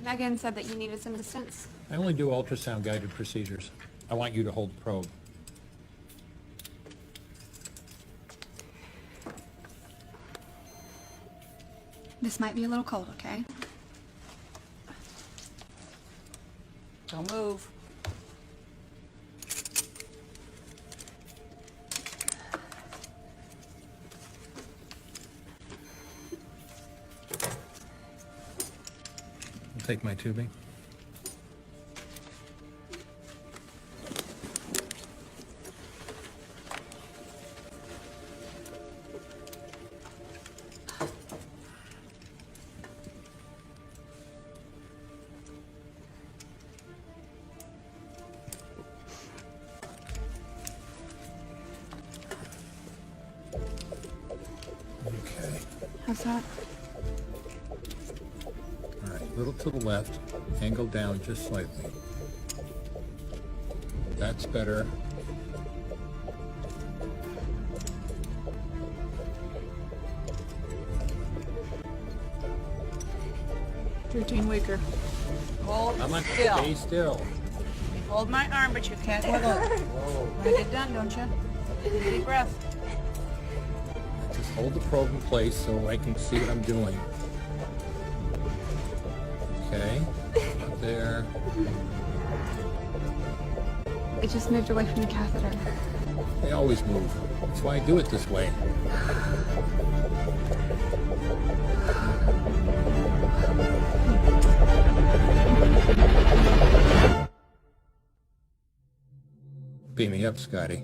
Speaker 2: Megan said that you needed some distance.
Speaker 3: I only do ultrasound-guided procedures. I want you to hold the probe.
Speaker 2: This might be a little cold, okay?
Speaker 4: Don't move.
Speaker 3: I'll take my tubing. Okay.
Speaker 2: How's that?
Speaker 3: All right, a little to the left, angle down just slightly. That's better.
Speaker 4: Weaker. Hold
Speaker 3: I'm on.
Speaker 4: still.
Speaker 3: Stay still.
Speaker 4: Hold my arm, but you can't wiggle it. Want to get done, don't you? Deep breath.
Speaker 3: Just hold the probe in place so I can see what I'm doing. Okay, up there.
Speaker 2: It just moved away from the catheter.
Speaker 3: They always move. That's why I do it this way. Beam me up, Scotty.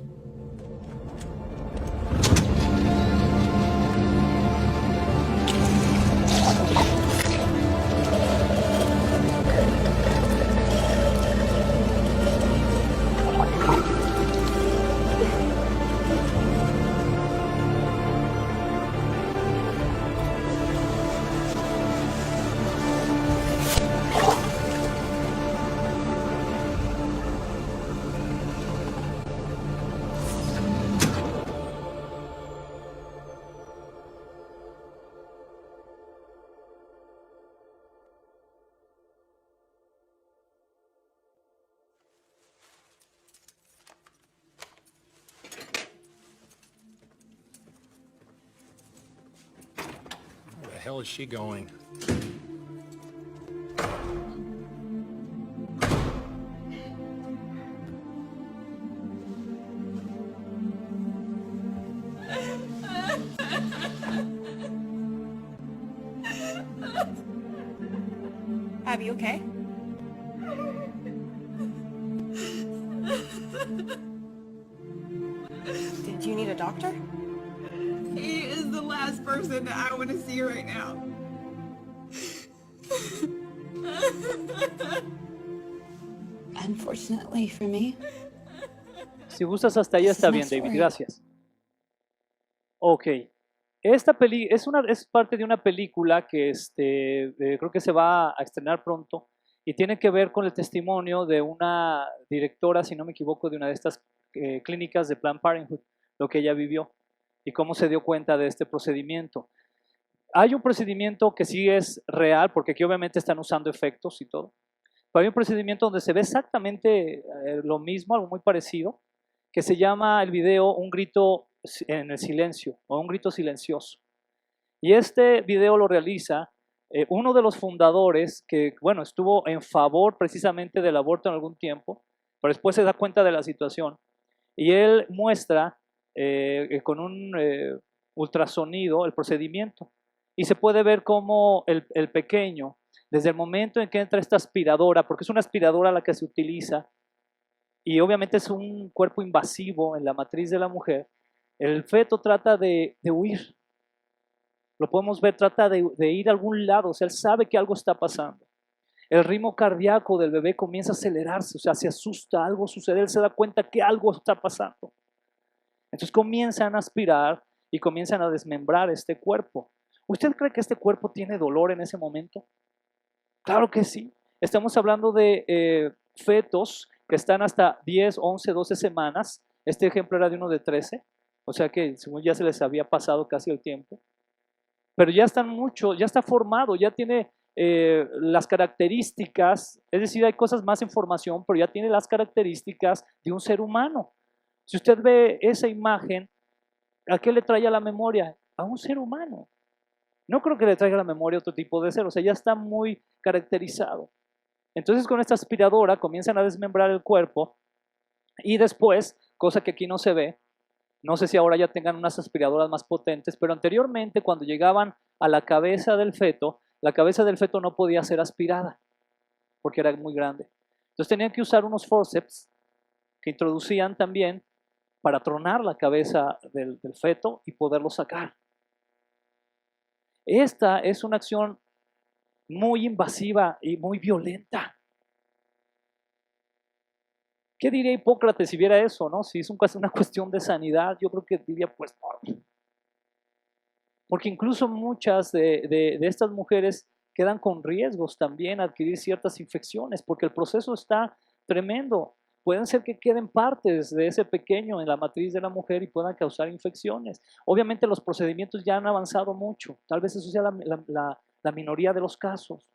Speaker 3: hell is she going?
Speaker 4: Abby, okay? Did you need a doctor?
Speaker 2: He is the last person that I want to see right now.
Speaker 5: Unfortunately for me,
Speaker 1: Si gustas hasta ahí está bien, David, gracias. Ok. Esta es parte de una película que creo que se va a estrenar pronto y tiene que ver con el testimonio de una directora, si no me equivoco, de una de estas clínicas de Planned Parenthood, lo que ella vivió y cómo se dio cuenta de este procedimiento. Hay un procedimiento que sí es real, porque aquí obviamente están usando efectos y todo, pero hay un procedimiento donde se ve exactamente lo mismo, algo muy parecido, que se llama el video Un grito en el silencio o Un grito silencioso. Y este video lo realiza uno de los fundadores que, bueno, estuvo en favor precisamente del aborto en algún tiempo, pero después se da cuenta de la situación y él muestra con un ultrasonido el procedimiento y se puede ver cómo el pequeño, desde el momento en que entra esta aspiradora, porque es una aspiradora la que se utiliza, y obviamente es un cuerpo invasivo en la matriz de la mujer, el feto trata de huir. Lo podemos ver, trata de ir a algún lado, o sea, él sabe que algo está pasando. El ritmo cardíaco del bebé comienza a acelerarse, o sea, se asusta, algo sucede, él se da cuenta que algo está pasando. Entonces comienzan a aspirar y comienzan a desmembrar este cuerpo. ¿Usted cree que este cuerpo tiene dolor en ese momento? Claro que sí. Estamos hablando de fetos que están hasta 10, 11, 12 semanas. Este ejemplo era de uno de 13, o sea que según ya se les había pasado casi el tiempo. Pero ya están mucho, ya está formado, ya tiene las características, es decir, hay cosas más en formación, pero ya tiene las características de un ser humano. Si usted ve esa imagen, ¿a qué le trae a la memoria? A un ser humano. No creo que le traiga a la memoria otro tipo de ser, o sea, ya está muy caracterizado. Entonces con esta aspiradora comienzan a desmembrar el cuerpo y después, cosa que aquí no se ve, no sé si ahora ya tengan unas aspiradoras más potentes, pero anteriormente cuando llegaban a la cabeza del feto no podía ser aspirada porque era muy grande. Entonces tenían que usar unos forceps que introducían también para tronar la cabeza del feto y poderlo sacar. Esta es una acción muy invasiva y muy violenta. ¿Qué diría Hipócrates si viera eso, no? Si es una cuestión de sanidad, yo creo que diría, pues no. Porque incluso muchas de estas mujeres quedan con riesgos también a adquirir ciertas infecciones, porque el proceso está tremendo. Pueden ser que queden partes de ese pequeño en la matriz de la mujer y puedan causar infecciones. Obviamente los procedimientos ya han avanzado mucho, tal vez eso sea la minoría de los casos.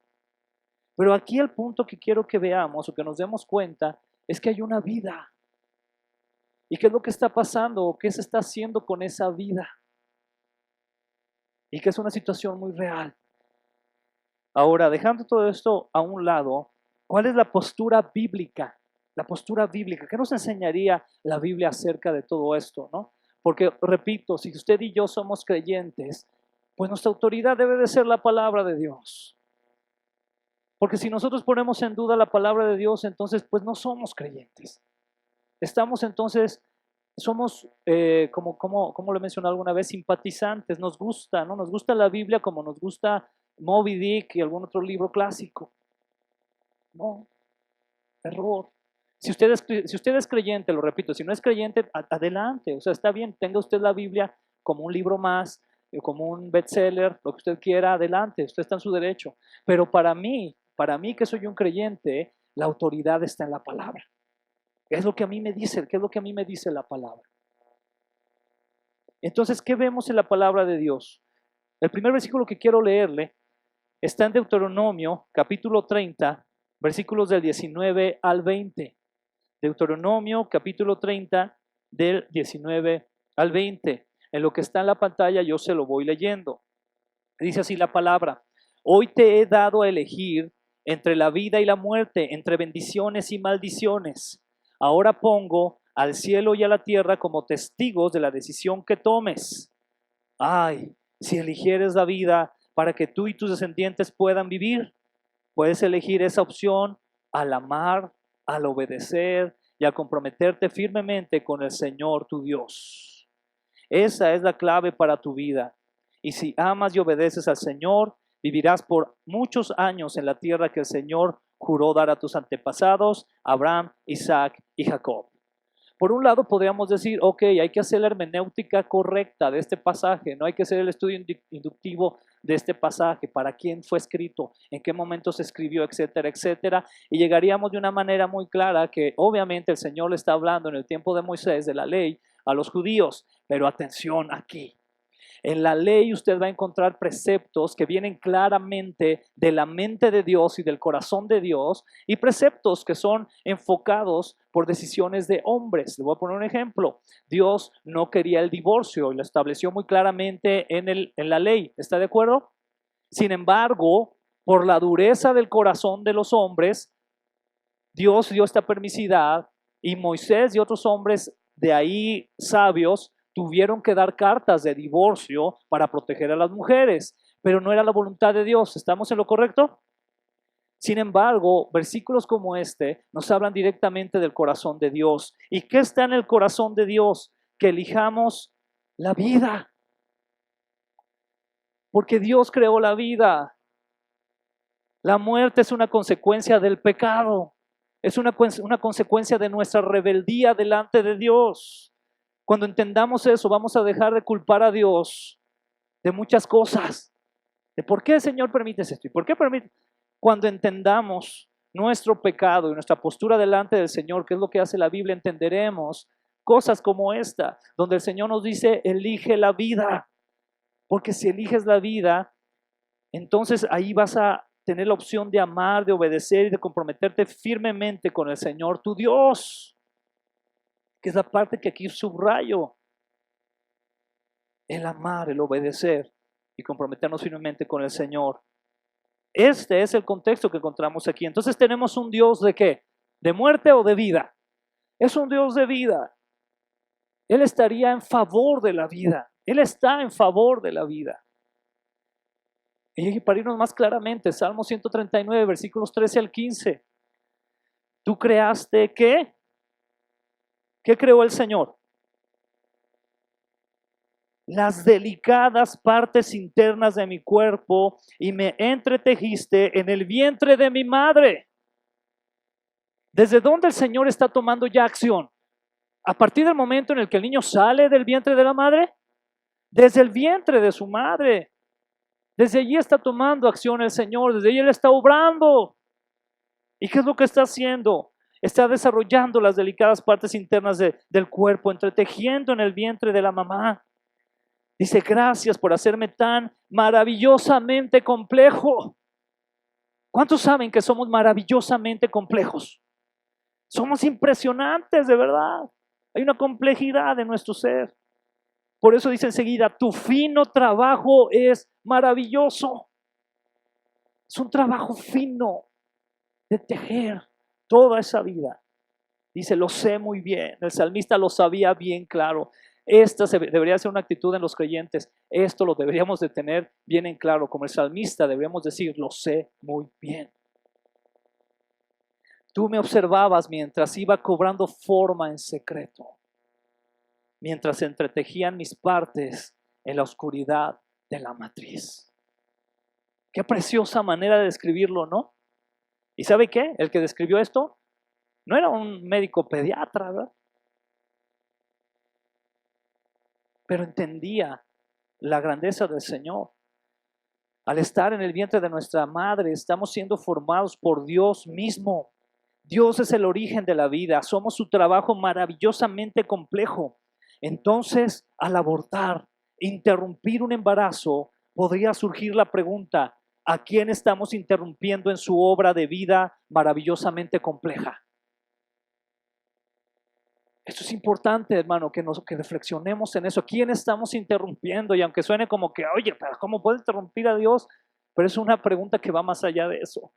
Speaker 1: Pero aquí el punto que quiero que veamos o que nos demos cuenta es que hay una vida. ¿Y qué es lo que está pasando o qué se está haciendo con esa vida? Y que es una situación muy real. Ahora, dejando todo esto a un lado, ¿cuál es la postura bíblica? La postura bíblica. ¿Qué nos enseñaría la Biblia acerca de todo esto, no? Porque, repito, si usted y yo somos creyentes, pues nuestra autoridad debe de ser la palabra de Dios. Porque si nosotros ponemos en duda la palabra de Dios, entonces pues no somos creyentes. Estamos entonces, somos, como lo he mencionado alguna vez, simpatizantes, nos gusta, ¿no? Nos gusta la Biblia como nos gusta Moby Dick y algún otro libro clásico. No, error. Si usted es creyente, lo repito, si no es creyente, adelante, o sea, está bien, tenga usted la Biblia como un libro más, como un bestseller, lo que usted quiera, adelante, usted está en su derecho. Pero para mí que soy un creyente, la autoridad está en la palabra. ¿Qué es lo que a mí me dice? ¿Qué es lo que a mí me dice la palabra? Entonces, ¿qué vemos en la palabra de Dios? El primer versículo que quiero leerle está en Deuteronomio, capítulo 30, versículos del 19 al 20. Deuteronomio, capítulo 30, del 19 al 20. En lo que está en la pantalla yo se lo voy leyendo. Dice así la palabra: hoy te he dado a elegir entre la vida y la muerte, entre bendiciones y maldiciones. Ahora pongo al cielo y a la tierra como testigos de la decisión que tomes. Ay, si eligieres la vida para que tú y tus descendientes puedan vivir, puedes elegir esa opción al amar, al obedecer y a comprometerte firmemente con el Señor tu Dios. Esa es la clave para tu vida. Y si amas y obedeces al Señor, vivirás por muchos años en la tierra que el Señor juró dar a tus antepasados, Abraham, Isaac y Jacob. Por un lado podríamos decir, ok, hay que hacer la hermenéutica correcta de este pasaje, no hay que hacer el estudio inductivo de este pasaje, para quién fue escrito, en qué momento se escribió, etcétera, etcétera, y llegaríamos de una manera muy clara que obviamente el Señor le está hablando en el tiempo de Moisés, de la ley, a los judíos, pero atención aquí. En la ley usted va a encontrar preceptos que vienen claramente de la mente de Dios y del corazón de Dios, y preceptos que son enfocados por decisiones de hombres. Le voy a poner un ejemplo. Dios no quería el divorcio y lo estableció muy claramente en la ley. ¿Está de acuerdo? Sin embargo, por la dureza del corazón de los hombres, Dios dio esta permisidad y Moisés y otros hombres de ahí sabios tuvieron que dar cartas de divorcio para proteger a las mujeres, pero no era la voluntad de Dios. ¿Estamos en lo correcto? Sin embargo, versículos como este nos hablan directamente del corazón de Dios. ¿Y qué está en el corazón de Dios? Que elijamos la vida. Porque Dios creó la vida. La muerte es una consecuencia del pecado. Es una consecuencia de nuestra rebeldía delante de Dios. Cuando entendamos eso, vamos a dejar de culpar a Dios de muchas cosas. De por qué el Señor permite esto y por qué permite. Cuando entendamos nuestro pecado y nuestra postura delante del Señor, que es lo que hace la Biblia, entenderemos cosas como esta, donde el Señor nos dice, elige la vida. Porque si eliges la vida, entonces ahí vas a tener la opción de amar, de obedecer y de comprometerte firmemente con el Señor, tu Dios. Que es la parte que aquí subrayo. El amar, el obedecer y comprometernos firmemente con el Señor. Este es el contexto que encontramos aquí. Entonces tenemos un Dios ¿de qué? ¿De muerte o de vida? Es un Dios de vida. Él estaría en favor de la vida. Él está en favor de la vida. Y para irnos más claramente, Salmo 139, versículos 13 al 15. ¿Tú creaste qué? ¿Qué creó el Señor? Las delicadas partes internas de mi cuerpo y me entretejiste en el vientre de mi madre. ¿Desde dónde el Señor está tomando ya acción? ¿A partir del momento en el que el niño sale del vientre de la madre? Desde el vientre de su madre. Desde allí está tomando acción el Señor, desde allí Él está obrando. ¿Y qué es lo que está haciendo? Está desarrollando las delicadas partes internas del cuerpo, entretejiendo en el vientre de la mamá. Dice, gracias por hacerme tan maravillosamente complejo. ¿Cuántos saben que somos maravillosamente complejos? Somos impresionantes, de verdad. Hay una complejidad en nuestro ser. Por eso dice enseguida, tu fino trabajo es maravilloso. Es un trabajo fino de tejer toda esa vida. Dice, lo sé muy bien. El salmista lo sabía bien claro. Esta debería ser una actitud en los creyentes. Esto lo deberíamos de tener bien en claro. Como el salmista deberíamos decir, lo sé muy bien. Tú me observabas mientras iba cobrando forma en secreto. Mientras se entretejían mis partes en la oscuridad de la matriz. Qué preciosa manera de describirlo, ¿no? ¿Y sabe qué? El que describió esto no era un médico pediatra, ¿verdad? Pero entendía la grandeza del Señor. Al estar en el vientre de nuestra madre, estamos siendo formados por Dios mismo. Dios es el origen de la vida. Somos su trabajo maravillosamente complejo. Entonces, al abortar, interrumpir un embarazo, podría surgir la pregunta, ¿a quién estamos interrumpiendo en su obra de vida maravillosamente compleja? Esto es importante, hermano, que reflexionemos en eso. ¿A quién estamos interrumpiendo? Y aunque suene como que, oye, pero ¿cómo puedo interrumpir a Dios? Pero es una pregunta que va más allá de eso.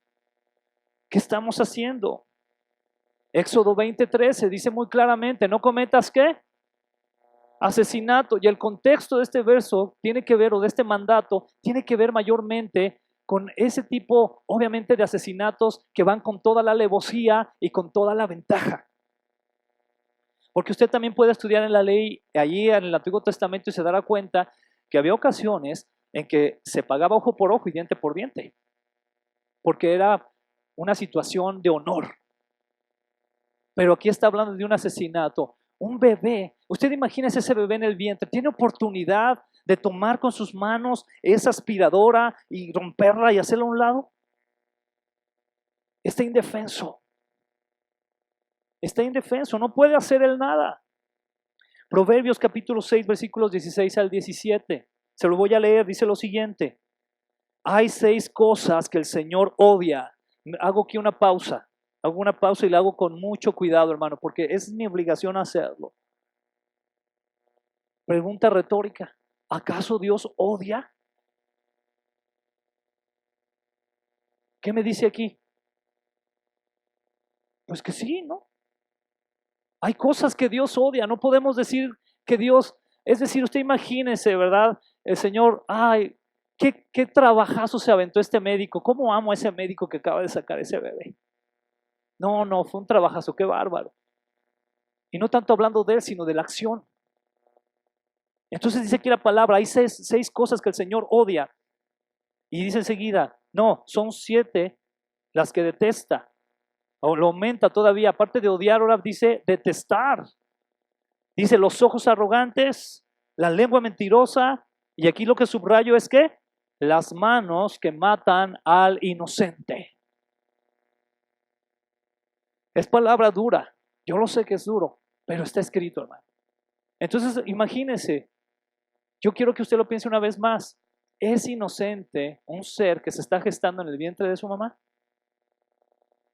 Speaker 1: ¿Qué estamos haciendo? Éxodo 20:13 dice muy claramente, no cometas ¿qué? Asesinato. Y el contexto de este verso tiene que ver, o de este mandato, tiene que ver mayormente con ese tipo, obviamente, de asesinatos que van con toda la alevosía y con toda la ventaja. Porque usted también puede estudiar en la ley, allí en el Antiguo Testamento, y se dará cuenta que había ocasiones en que se pagaba ojo por ojo y diente por diente, porque era una situación de honor. Pero aquí está hablando de un asesinato. Un bebé, usted imagínese ese bebé en el vientre, tiene oportunidad de tomar con sus manos esa aspiradora y romperla y hacerla a un lado. Está indefenso. Está indefenso, no puede hacer él nada. Proverbios capítulo 6, versículos 16 al 17. Se lo voy a leer, dice lo siguiente. Hay 6 cosas que el Señor odia. Hago aquí una pausa. Hago una pausa y la hago con mucho cuidado, hermano, porque es mi obligación hacerlo. Pregunta retórica. ¿Acaso Dios odia? ¿Qué me dice aquí? Pues que sí, ¿no? Hay cosas que Dios odia. No podemos decir que Dios, es decir, usted imagínese, ¿verdad? El Señor, ay, qué trabajazo se aventó este médico. ¿Cómo amo a ese médico que acaba de sacar ese bebé? No, fue un trabajazo, qué bárbaro. Y no tanto hablando de él, sino de la acción. Entonces dice aquí la palabra, hay 6 cosas que el Señor odia. Y dice enseguida, no, son 7 las que detesta. O lo aumenta todavía, aparte de odiar, ahora dice detestar. Dice los ojos arrogantes, la lengua mentirosa, y aquí lo que subrayo es que las manos que matan al inocente. Es palabra dura, yo lo sé que es duro, pero está escrito, hermano. Entonces, imagínese, yo quiero que usted lo piense una vez más. ¿Es inocente un ser que se está gestando en el vientre de su mamá?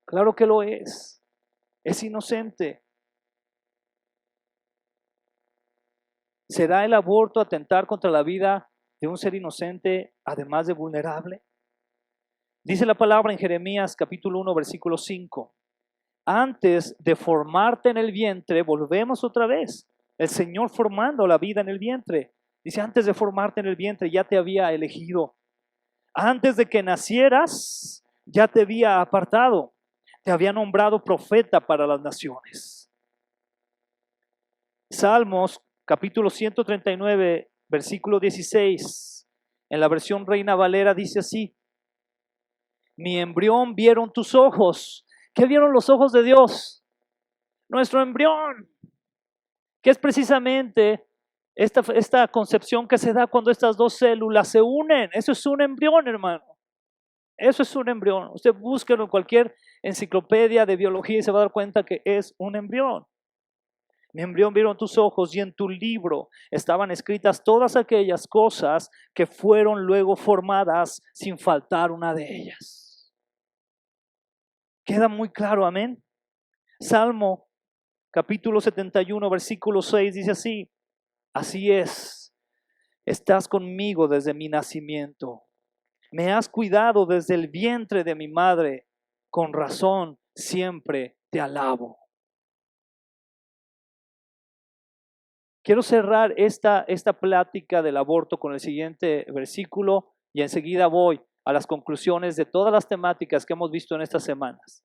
Speaker 1: Claro que lo es. Es inocente. ¿Será el aborto atentar contra la vida de un ser inocente, además de vulnerable? Dice la palabra en Jeremías capítulo 1, versículo 5. Antes de formarte en el vientre, volvemos otra vez. El Señor formando la vida en el vientre. Dice, antes de formarte en el vientre ya te había elegido. Antes de que nacieras ya te había apartado. Te había nombrado profeta para las naciones. Salmos capítulo 139, versículo 16. En la versión Reina Valera dice así. Mi embrión vieron tus ojos. ¿Qué vieron los ojos de Dios? Nuestro embrión, que es precisamente esta concepción que se da cuando estas 2 células se unen. Eso es un embrión, hermano. Eso es un embrión. Usted búsquelo en cualquier enciclopedia de biología y se va a dar cuenta que es un embrión. Mi embrión vieron tus ojos y en tu libro estaban escritas todas aquellas cosas que fueron luego formadas sin faltar una de ellas. Queda muy claro, amén. Salmo capítulo 71, versículo 6 dice así. Así es, estás conmigo desde mi nacimiento. Me has cuidado desde el vientre de mi madre. Con razón siempre te alabo. Quiero cerrar esta plática del aborto con el siguiente versículo y enseguida voy a las conclusiones de todas las temáticas que hemos visto en estas semanas.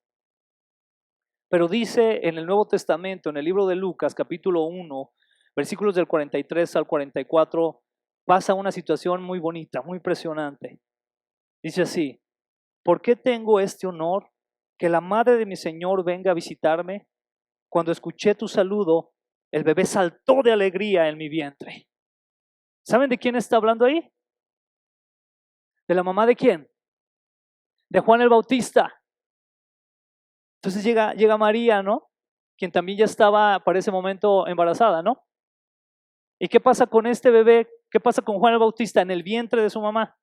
Speaker 1: Pero dice en el Nuevo Testamento, en el libro de Lucas, capítulo 1, versículos del 43 al 44, pasa una situación muy bonita, muy impresionante. Dice así, ¿por qué tengo este honor que la madre de mi Señor venga a visitarme? Cuando escuché tu saludo, el bebé saltó de alegría en mi vientre. ¿Saben de quién está hablando ahí? ¿De la mamá de quién? De Juan el Bautista. Entonces llega María, ¿no? Quien también ya estaba para ese momento embarazada, ¿no? ¿Y qué pasa con este bebé? ¿Qué pasa con Juan el Bautista en el vientre de su mamá?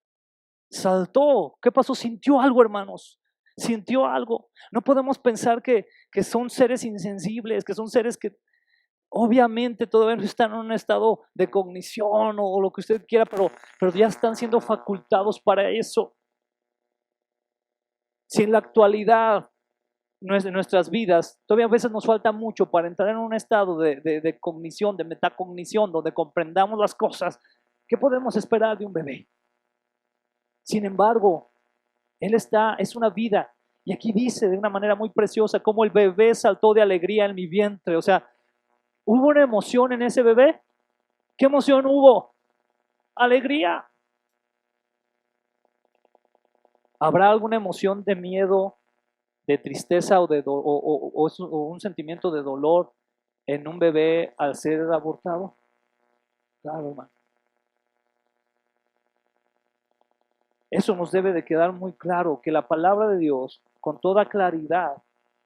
Speaker 1: Saltó. ¿Qué pasó? Sintió algo, hermanos. Sintió algo. No podemos pensar que son seres insensibles, que son seres que Obviamente todavía no están en un estado de cognición o lo que usted quiera, pero ya están siendo facultados para eso. Si en la actualidad nuestras vidas, todavía a veces nos falta mucho para entrar en un estado de cognición, de metacognición, donde comprendamos las cosas, ¿qué podemos esperar de un bebé? Sin embargo, es una vida. Y aquí dice de una manera muy preciosa cómo el bebé saltó de alegría en mi vientre. O sea, ¿hubo una emoción en ese bebé? ¿Qué emoción hubo? Alegría. ¿Habrá alguna emoción de miedo, de tristeza o un sentimiento de dolor en un bebé al ser abortado? Claro, hermano. Eso nos debe de quedar muy claro, que la palabra de Dios, con toda claridad,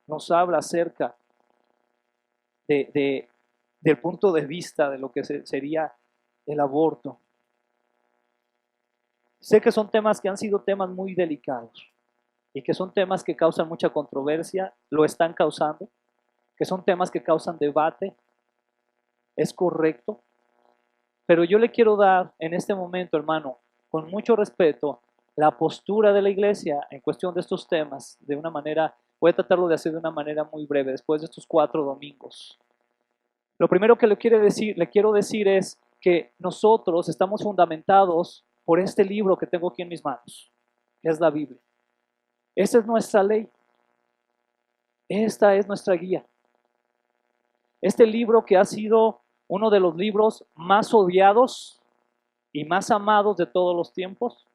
Speaker 1: nos habla acerca del punto de vista de lo que sería el aborto. Sé que son temas que han sido temas muy delicados y que son temas que causan mucha controversia, lo están causando, que son temas que causan debate, es correcto, pero yo le quiero dar en este momento, hermano, con mucho respeto, la postura de la iglesia en cuestión de estos temas de una manera, voy a tratarlo de hacer de una manera muy breve, después de estos 4 domingos. Lo primero que le quiero decir es que nosotros estamos fundamentados por este libro que tengo aquí en mis manos, que es la Biblia. Esta es nuestra ley. Esta es nuestra guía. Este libro que ha sido uno de los libros más odiados y más amados de todos los tiempos.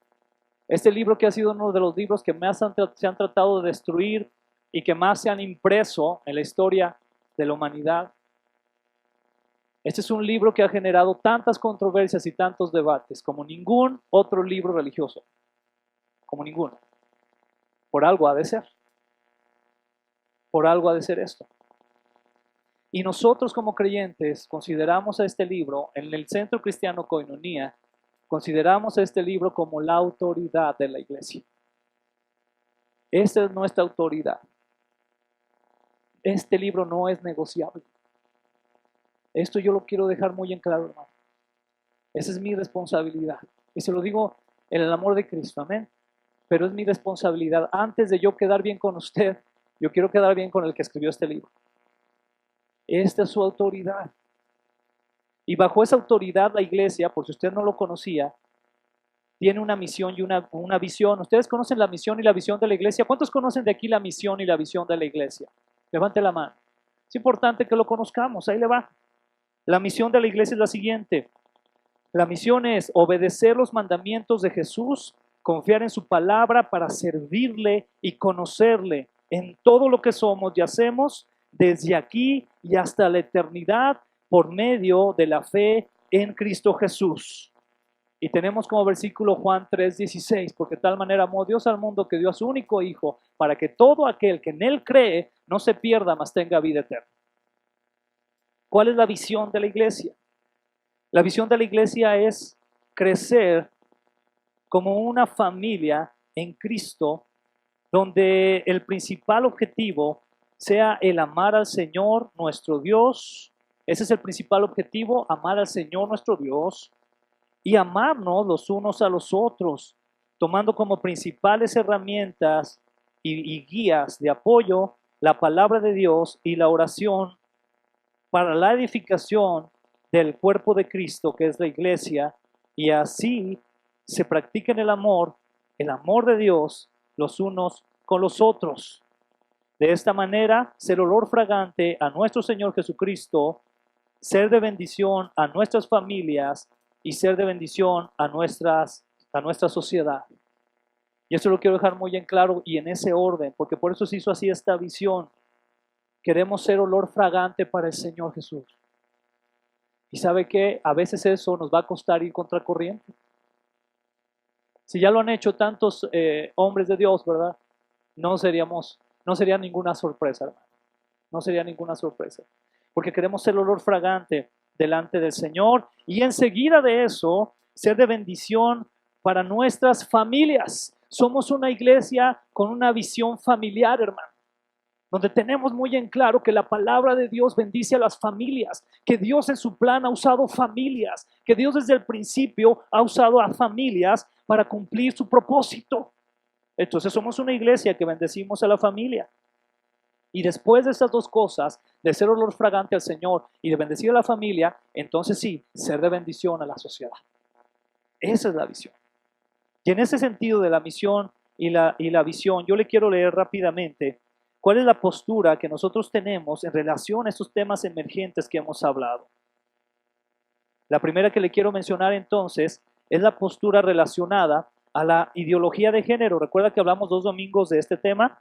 Speaker 1: Este libro que ha sido uno de los libros que más se han tratado de destruir y que más se han impreso en la historia de la humanidad. Este es un libro que ha generado tantas controversias y tantos debates como ningún otro libro religioso. Como ninguno. Por algo ha de ser. Por algo ha de ser esto. Y nosotros como creyentes consideramos a este libro, en el Centro Cristiano Koinonia, consideramos a este libro como la autoridad de la iglesia. Esta es nuestra autoridad. Este libro no es negociable. Esto yo lo quiero dejar muy en claro, hermano. Esa es mi responsabilidad. Y se lo digo en el amor de Cristo, amén. Pero es mi responsabilidad. Antes de yo quedar bien con usted, yo quiero quedar bien con el que escribió este libro. Esta es su autoridad. Y bajo esa autoridad la iglesia, por si usted no lo conocía, tiene una misión y una visión. ¿Ustedes conocen la misión y la visión de la iglesia? ¿Cuántos conocen de aquí la misión y la visión de la iglesia? Levante la mano. Es importante que lo conozcamos. Ahí le va. La misión de la iglesia es la siguiente. La misión es obedecer los mandamientos de Jesús, confiar en su palabra para servirle y conocerle en todo lo que somos y hacemos desde aquí y hasta la eternidad por medio de la fe en Cristo Jesús. Y tenemos como versículo Juan 3:16, porque de tal manera amó Dios al mundo que dio a su único Hijo para que todo aquel que en Él cree no se pierda, mas tenga vida eterna. ¿Cuál es la visión de la iglesia? La visión de la iglesia es crecer como una familia en Cristo, donde el principal objetivo sea el amar al Señor nuestro Dios. Ese es el principal objetivo, amar al Señor nuestro Dios y amarnos los unos a los otros, tomando como principales herramientas y guías de apoyo la palabra de Dios y la oración para la edificación del cuerpo de Cristo, que es la iglesia, y así se practica en el amor de Dios los unos con los otros. De esta manera, ser olor fragante a nuestro Señor Jesucristo, ser de bendición a nuestras familias y ser de bendición a nuestra sociedad. Y eso lo quiero dejar muy en claro y en ese orden, porque por eso se hizo así esta visión. Queremos ser olor fragante para el Señor Jesús. Y ¿sabe qué? A veces eso nos va a costar ir contracorriente. Si ya lo han hecho tantos hombres de Dios, ¿verdad? No sería ninguna sorpresa, hermano. No sería ninguna sorpresa. Porque queremos ser olor fragante delante del Señor y enseguida de eso, ser de bendición para nuestras familias. Somos una iglesia con una visión familiar, hermano. donde tenemos muy en claro que la palabra de Dios bendice a las familias, que Dios en su plan ha usado familias, que Dios desde el principio ha usado a familias para cumplir su propósito. Entonces somos una iglesia que bendecimos a la familia. Y después de estas dos cosas, de ser olor fragante al Señor y de bendecir a la familia, entonces sí, ser de bendición a la sociedad. Esa es la visión. Y en ese sentido de la misión y la visión, yo le quiero leer rápidamente cuál es la postura que nosotros tenemos en relación a estos temas emergentes que hemos hablado. La primera que le quiero mencionar entonces es la postura relacionada a la ideología de género. ¿Recuerda que hablamos 2 domingos de este tema?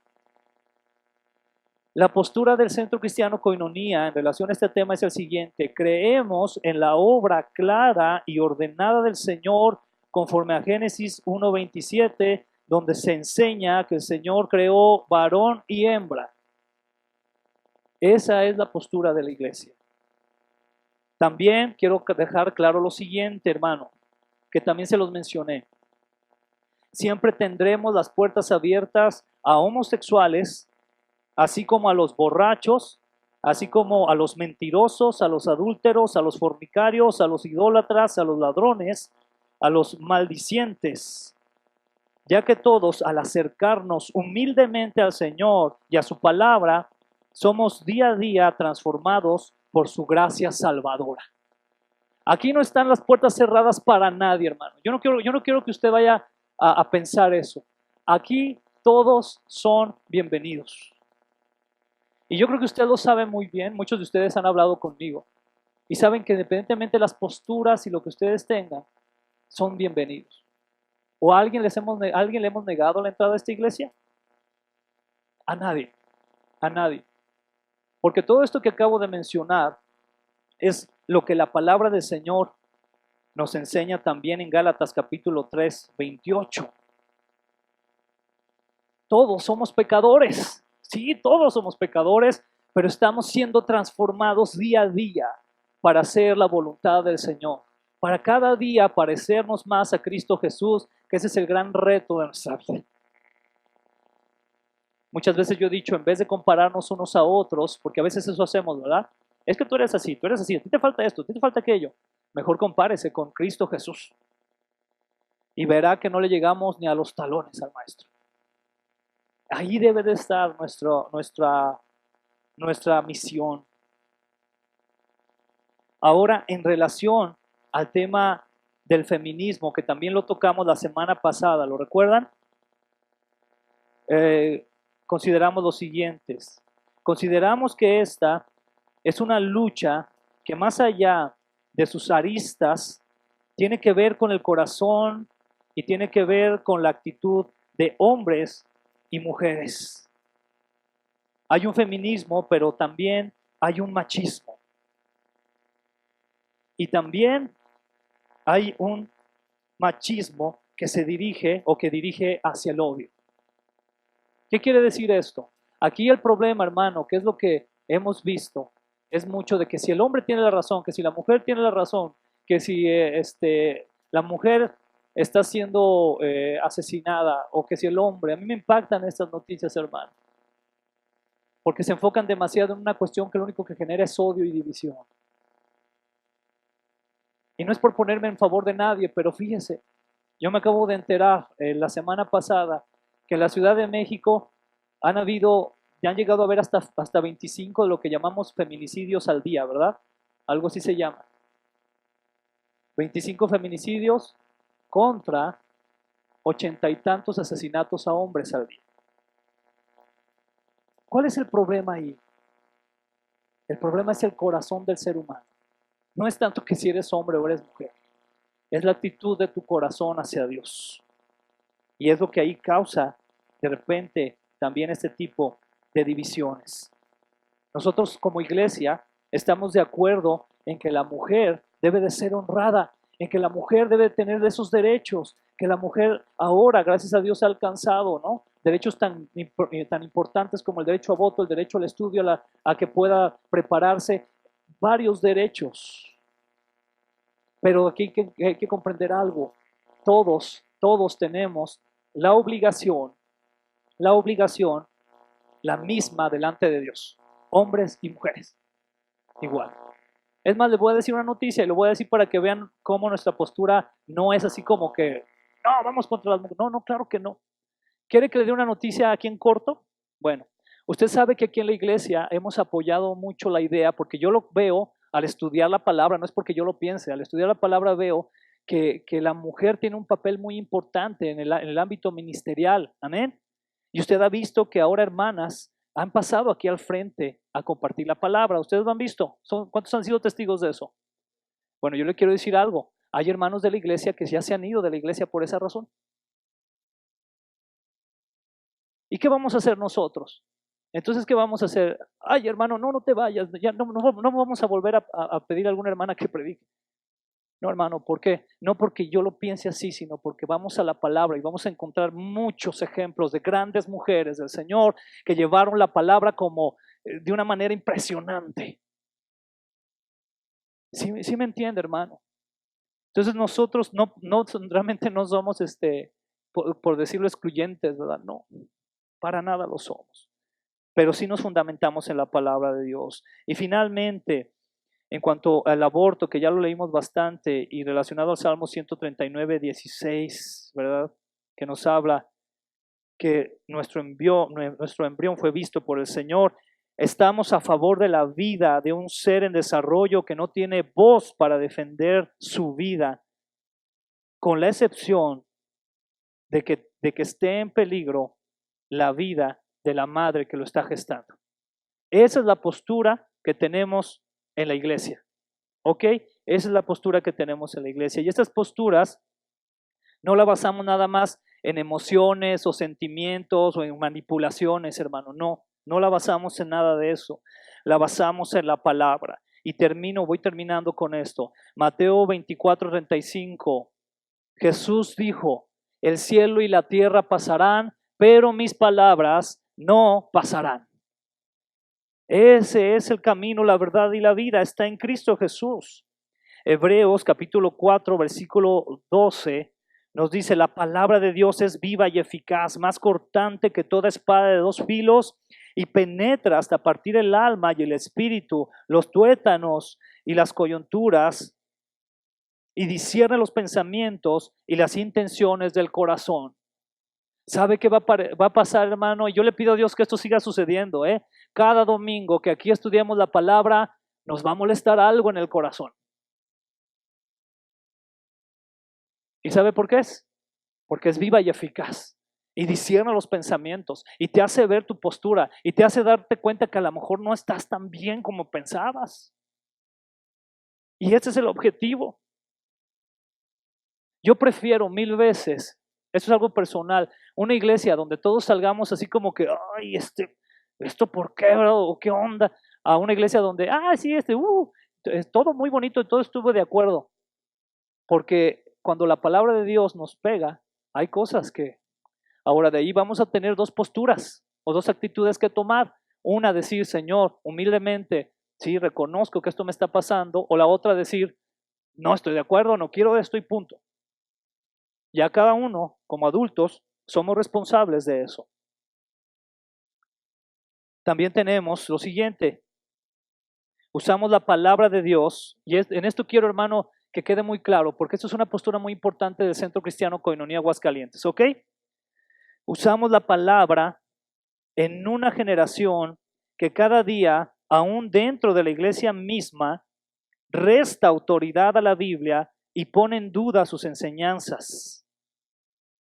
Speaker 1: La postura del Centro Cristiano Koinonia en relación a este tema es el siguiente: creemos en la obra clara y ordenada del Señor conforme a Génesis 1:27, donde se enseña que el Señor creó varón y hembra. Esa es la postura de la iglesia. También quiero dejar claro lo siguiente, hermano, que también se los mencioné. Siempre tendremos las puertas abiertas a homosexuales, así como a los borrachos, así como a los mentirosos, a los adúlteros, a los fornicarios, a los idólatras, a los ladrones, a los maldicientes, ya que todos, al acercarnos humildemente al Señor y a su palabra, somos día a día transformados por su gracia salvadora. Aquí no están las puertas cerradas para nadie, hermano. Yo no quiero que usted vaya a pensar eso. Aquí todos son bienvenidos. Y yo creo que usted lo sabe muy bien. Muchos de ustedes han hablado conmigo y saben que independientemente de las posturas y lo que ustedes tengan, son bienvenidos. ¿O a alguien le hemos negado la entrada a esta iglesia? A nadie, a nadie. Porque todo esto que acabo de mencionar es lo que la palabra del Señor nos enseña también en Gálatas capítulo 3, 28. Todos somos pecadores. Sí, todos somos pecadores, pero estamos siendo transformados día a día para hacer la voluntad del Señor. Para cada día parecernos más a Cristo Jesús, que ese es el gran reto de nuestra vida. Muchas veces yo he dicho, en vez de compararnos unos a otros, porque a veces eso hacemos, ¿verdad? Es que tú eres así, a ti te falta esto, a ti te falta aquello. Mejor compárese con Cristo Jesús. Y verá que no le llegamos ni a los talones al Maestro. Ahí debe de estar nuestra misión. Ahora, en relación al tema del feminismo, que también lo tocamos la semana pasada, ¿lo recuerdan? Consideramos los siguientes. Consideramos que esta es una lucha que más allá de sus aristas tiene que ver con el corazón y tiene que ver con la actitud de hombres y mujeres. Hay un feminismo, pero también hay un machismo. Y también hay un machismo que se dirige o que dirige hacia el odio. ¿Qué quiere decir esto? Aquí el problema, hermano, que es lo que hemos visto, es mucho de que si el hombre tiene la razón, que si la mujer tiene la razón, que si la mujer está siendo asesinada o que si el hombre, a mí me impactan estas noticias, hermano, porque se enfocan demasiado en una cuestión que lo único que genera es odio y división. Y no es por ponerme en favor de nadie, pero fíjese, yo me acabo de enterar la semana pasada que en la Ciudad de México ya han llegado a haber hasta 25 de lo que llamamos feminicidios al día, ¿verdad? Algo así se llama. 25 feminicidios contra 80 y tantos asesinatos a hombres al día. ¿Cuál es el problema ahí? El problema es el corazón del ser humano. No es tanto que si eres hombre o eres mujer. Es la actitud de tu corazón hacia Dios. Y es lo que ahí causa de repente también este tipo de divisiones. Nosotros como iglesia estamos de acuerdo en que la mujer debe de ser honrada, en que la mujer debe tener esos derechos, que la mujer ahora, gracias a Dios, ha alcanzado, ¿no? Derechos tan importantes como el derecho a voto, el derecho al estudio, a que pueda prepararse, varios derechos. Pero aquí hay que comprender algo. Todos tenemos la obligación la misma delante de Dios. Hombres y mujeres. Igual. Es más, les voy a decir una noticia y lo voy a decir para que vean cómo nuestra postura no es así como que, no, vamos contra las mujeres. No, no, claro que no. ¿Quiere que le dé una noticia aquí en corto? Bueno, usted sabe que aquí en la iglesia hemos apoyado mucho la idea, porque yo lo veo al estudiar la palabra, no es porque yo lo piense, al estudiar la palabra veo que la mujer tiene un papel muy importante en el ámbito ministerial. Amén. Y usted ha visto que ahora hermanas han pasado aquí al frente a compartir la palabra. ¿Ustedes lo han visto? ¿Cuántos han sido testigos de eso? Bueno, yo le quiero decir algo. Hay hermanos de la iglesia que ya se han ido de la iglesia por esa razón. ¿Y qué vamos a hacer nosotros? Entonces, ¿qué vamos a hacer? Ay, hermano, no te vayas. Ya no vamos a volver a pedir a alguna hermana que predique. No, hermano, ¿por qué? No porque yo lo piense así, sino porque vamos a la palabra y vamos a encontrar muchos ejemplos de grandes mujeres del Señor que llevaron la palabra como de una manera impresionante. ¿Sí me entiende, hermano? Entonces nosotros realmente no somos, por decirlo, excluyentes, ¿verdad? No, para nada lo somos. Pero sí nos fundamentamos en la palabra de Dios. Y finalmente, en cuanto al aborto, que ya lo leímos bastante, y relacionado al Salmo 139, 16, ¿verdad? Que nos habla que nuestro embrión fue visto por el Señor. Estamos a favor de la vida de un ser en desarrollo que no tiene voz para defender su vida, con la excepción de que esté en peligro la vida de la madre que lo está gestando. Esa es la postura que tenemos en la iglesia. ¿Ok? Esa es la postura que tenemos en la iglesia. Y estas posturas no la basamos nada más en emociones o sentimientos o en manipulaciones, hermano. No la basamos en nada de eso. La basamos en la palabra. Y voy terminando con esto. Mateo 24:35. Jesús dijo, el cielo y la tierra pasarán, pero mis palabras no pasarán. Ese es el camino, la verdad y la vida. Está en Cristo Jesús. Hebreos capítulo 4, versículo 12 nos dice, la palabra de Dios es viva y eficaz, más cortante que toda espada de dos filos y penetra hasta partir el alma y el espíritu, los tuétanos y las coyunturas, y discierne los pensamientos y las intenciones del corazón. ¿Sabe qué va a pasar, hermano? Y yo le pido a Dios que esto siga sucediendo, Cada domingo que aquí estudiamos la palabra, nos va a molestar algo en el corazón. ¿Y sabe por qué es? Porque es viva y eficaz. Y discierne los pensamientos. Y te hace ver tu postura. Y te hace darte cuenta que a lo mejor no estás tan bien como pensabas. Y ese es el objetivo. Yo prefiero 1000 veces, eso es algo personal, una iglesia donde todos salgamos así como que, ay, ¿esto por qué, bro? ¿O qué onda? A una iglesia donde, sí, es todo muy bonito y todo estuvo de acuerdo. Porque cuando la palabra de Dios nos pega, hay cosas que, ahora de ahí vamos a tener dos posturas o dos actitudes que tomar. Una, decir, Señor, humildemente, sí, reconozco que esto me está pasando. O la otra, decir, no estoy de acuerdo, no quiero esto y punto. Ya cada uno, como adultos, somos responsables de eso. También tenemos lo siguiente. Usamos la palabra de Dios. Y en esto quiero, hermano, que quede muy claro, porque esto es una postura muy importante del Centro Cristiano Koinonia Aguascalientes. ¿Ok? Usamos la palabra en una generación que cada día, aún dentro de la iglesia misma, resta autoridad a la Biblia y pone en duda sus enseñanzas.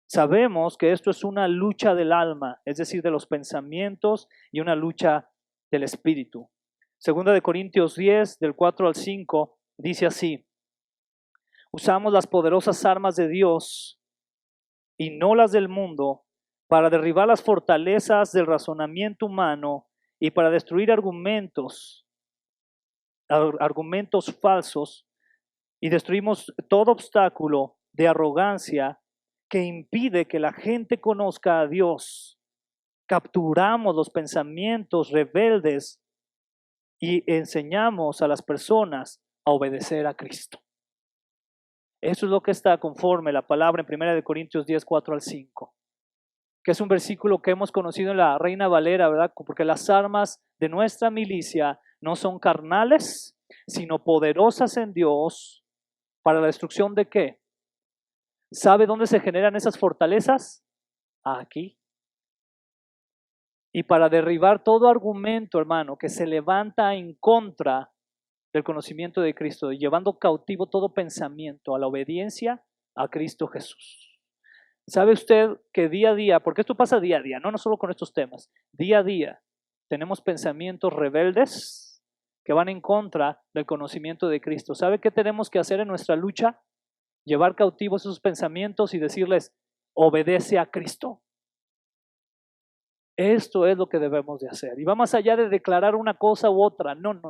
Speaker 1: Sabemos que esto es una lucha del alma, es decir, de los pensamientos, y una lucha del espíritu. Segunda de Corintios 10, del 4 al 5, dice así: usamos las poderosas armas de Dios y no las del mundo para derribar las fortalezas del razonamiento humano y para destruir argumentos falsos, y destruimos todo obstáculo de arrogancia que impide que la gente conozca a Dios. Capturamos los pensamientos rebeldes y enseñamos a las personas a obedecer a Cristo. Eso es lo que está conforme la palabra en 1 Corintios 10, 4 al 5. que es un versículo que hemos conocido en la Reina Valera, ¿verdad? Porque las armas de nuestra milicia no son carnales, sino poderosas en Dios para la destrucción ¿de qué? ¿Sabe dónde se generan esas fortalezas? Aquí. Y para derribar todo argumento, hermano, que se levanta en contra del conocimiento de Cristo, llevando cautivo todo pensamiento a la obediencia a Cristo Jesús. ¿Sabe usted que día a día, porque esto pasa día a día, no solo con estos temas, día a día tenemos pensamientos rebeldes que van en contra del conocimiento de Cristo? ¿Sabe qué tenemos que hacer en nuestra lucha? Llevar cautivos esos pensamientos y decirles, obedece a Cristo. Esto es lo que debemos de hacer. Y va más allá de declarar una cosa u otra. No.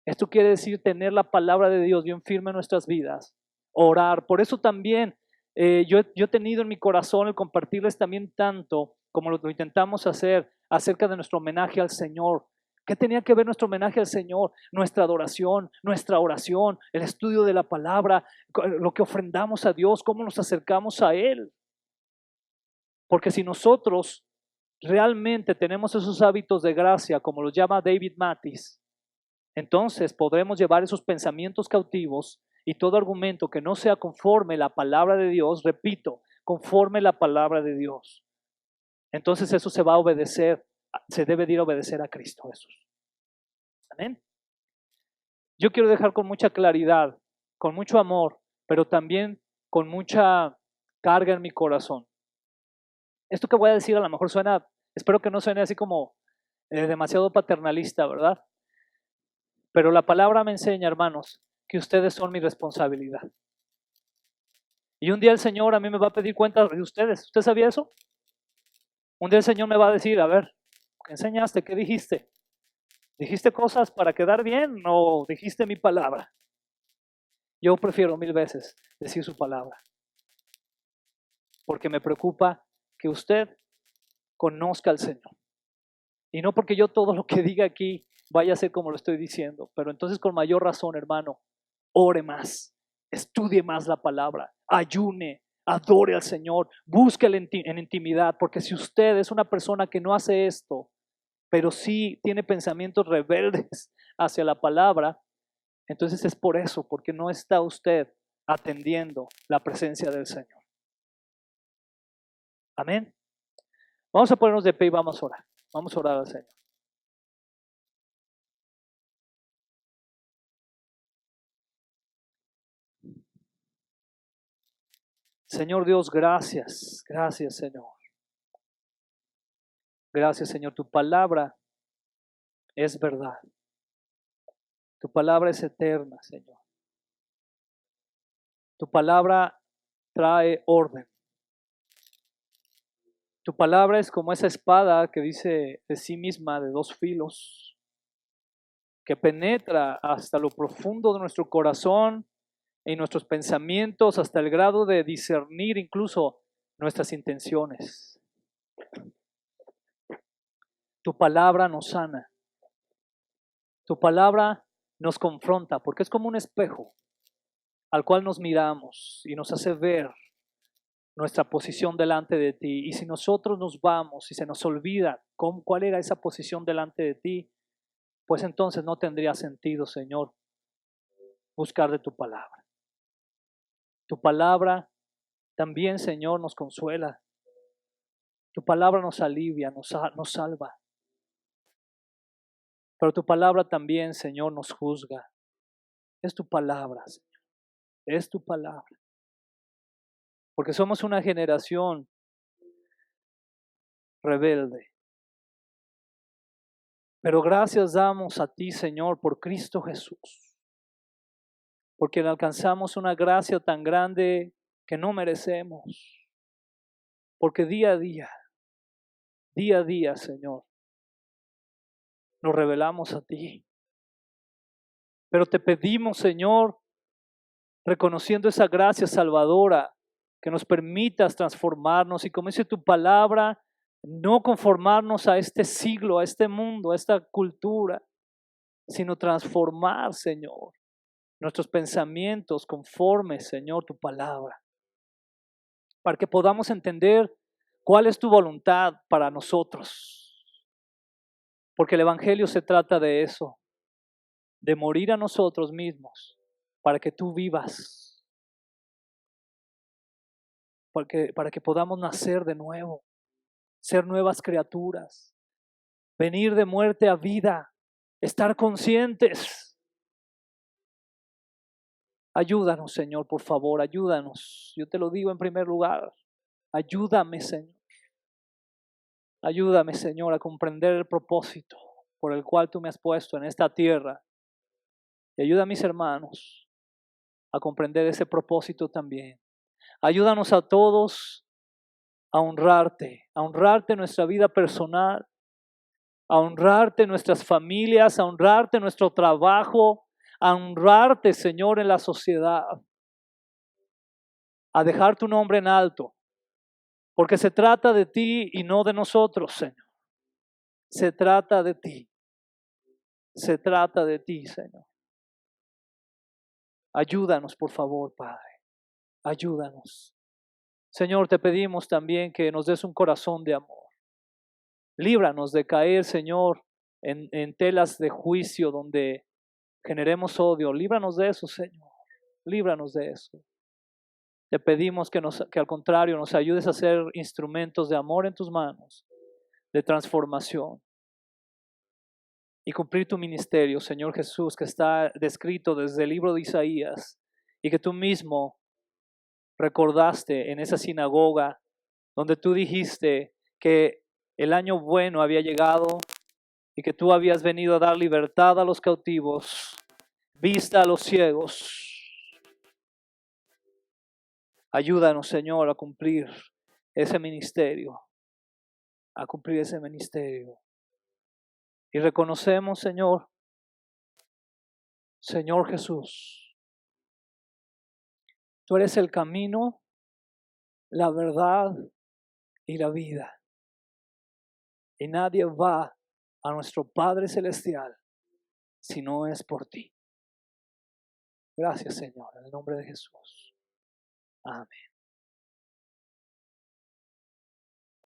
Speaker 1: Esto quiere decir tener la palabra de Dios bien firme en nuestras vidas. Orar. Por eso también yo he tenido en mi corazón el compartirles también tanto como lo intentamos hacer acerca de nuestro homenaje al Señor. ¿Qué tenía que ver nuestro homenaje al Señor? Nuestra adoración, nuestra oración, el estudio de la palabra, lo que ofrendamos a Dios, cómo nos acercamos a Él. Porque si nosotros realmente tenemos esos hábitos de gracia, como los llama David Mathis, entonces podremos llevar esos pensamientos cautivos y todo argumento que no sea conforme la palabra de Dios, repito, conforme la palabra de Dios. Entonces eso se va a obedecer, se debe de ir a obedecer a Cristo Jesús. Amén. Yo quiero dejar con mucha claridad, con mucho amor, pero también con mucha carga en mi corazón. Esto que voy a decir a lo mejor suena, espero que no suene así como demasiado paternalista, ¿verdad? Pero la palabra me enseña, hermanos, que ustedes son mi responsabilidad. Y un día el Señor a mí me va a pedir cuenta de ustedes. ¿Usted sabía eso? Un día el Señor me va a decir, a ver, ¿qué enseñaste? ¿Qué dijiste? ¿Dijiste cosas para quedar bien o dijiste mi palabra? Yo prefiero 1000 veces decir su palabra. Porque me preocupa que usted conozca al Señor. Y no porque yo todo lo que diga aquí vaya a ser como lo estoy diciendo, pero entonces con mayor razón, hermano, ore más, estudie más la palabra, ayune, adore al Señor, búsquele en intimidad, porque si usted es una persona que no hace esto, pero sí tiene pensamientos rebeldes hacia la palabra, entonces es por eso, porque no está usted atendiendo la presencia del Señor. Amén. Vamos a ponernos de pie y vamos a orar. Vamos a orar al Señor. Señor Dios, gracias. Gracias, Señor. Gracias, Señor. Tu palabra es verdad. Tu palabra es eterna, Señor. Tu palabra trae orden. Tu palabra es como esa espada que dice de sí misma de 2 filos, que penetra hasta lo profundo de nuestro corazón y nuestros pensamientos hasta el grado de discernir incluso nuestras intenciones. Tu palabra nos sana. Tu palabra nos confronta porque es como un espejo al cual nos miramos y nos hace ver nuestra posición delante de ti. Y si nosotros nos vamos y se nos olvida cuál era esa posición delante de ti, pues entonces no tendría sentido, Señor, buscar de tu palabra. Tu palabra también, Señor, nos consuela. Tu palabra nos alivia, nos salva. Pero tu palabra también, Señor, nos juzga. Es tu palabra, Señor. Es tu palabra. Porque somos una generación rebelde. Pero gracias damos a ti, Señor, por Cristo Jesús. Porque alcanzamos una gracia tan grande que no merecemos. Porque día a día, Señor, nos revelamos a ti. Pero te pedimos, Señor, reconociendo esa gracia salvadora, que nos permitas transformarnos y, como dice tu palabra, no conformarnos a este siglo, a este mundo, a esta cultura, sino transformar, Señor, nuestros pensamientos conforme, Señor, tu palabra, para que podamos entender ¿Cuál es tu voluntad para nosotros? Porque el Evangelio se trata de eso, de morir a nosotros mismos para que tú vivas, para que podamos nacer de nuevo, ser nuevas criaturas, venir de muerte a vida, estar conscientes. Ayúdanos, Señor, por favor, ayúdanos. Yo te lo digo en primer lugar. Ayúdame, Señor. Ayúdame, Señor, a comprender el propósito por el cual tú me has puesto en esta tierra. Y ayuda a mis hermanos a comprender ese propósito también. Ayúdanos a todos a honrarte en nuestra vida personal, a honrarte en nuestras familias, a honrarte en nuestro trabajo, a honrarte, Señor, en la sociedad, a dejar tu nombre en alto, porque se trata de ti y no de nosotros, Señor. Se trata de ti. Se trata de ti, Señor. Ayúdanos, por favor, Padre. Ayúdanos. Señor, te pedimos también que nos des un corazón de amor. Líbranos de caer, Señor, en telas de juicio donde generemos odio. Líbranos de eso, Señor. Líbranos de eso. Te pedimos que al contrario nos ayudes a ser instrumentos de amor en tus manos, de transformación y cumplir tu ministerio, Señor Jesús, que está descrito desde el libro de Isaías y que tú mismo recordaste en esa sinagoga donde tú dijiste que el año bueno había llegado y que tú habías venido a dar libertad a los cautivos, vista a los ciegos. Ayúdanos, Señor, a cumplir ese ministerio, a cumplir ese ministerio. Y reconocemos, Señor Jesús, tú eres el camino, la verdad y la vida. Y nadie va a nuestro Padre Celestial si no es por ti. Gracias, Señor, en el nombre de Jesús. Amén.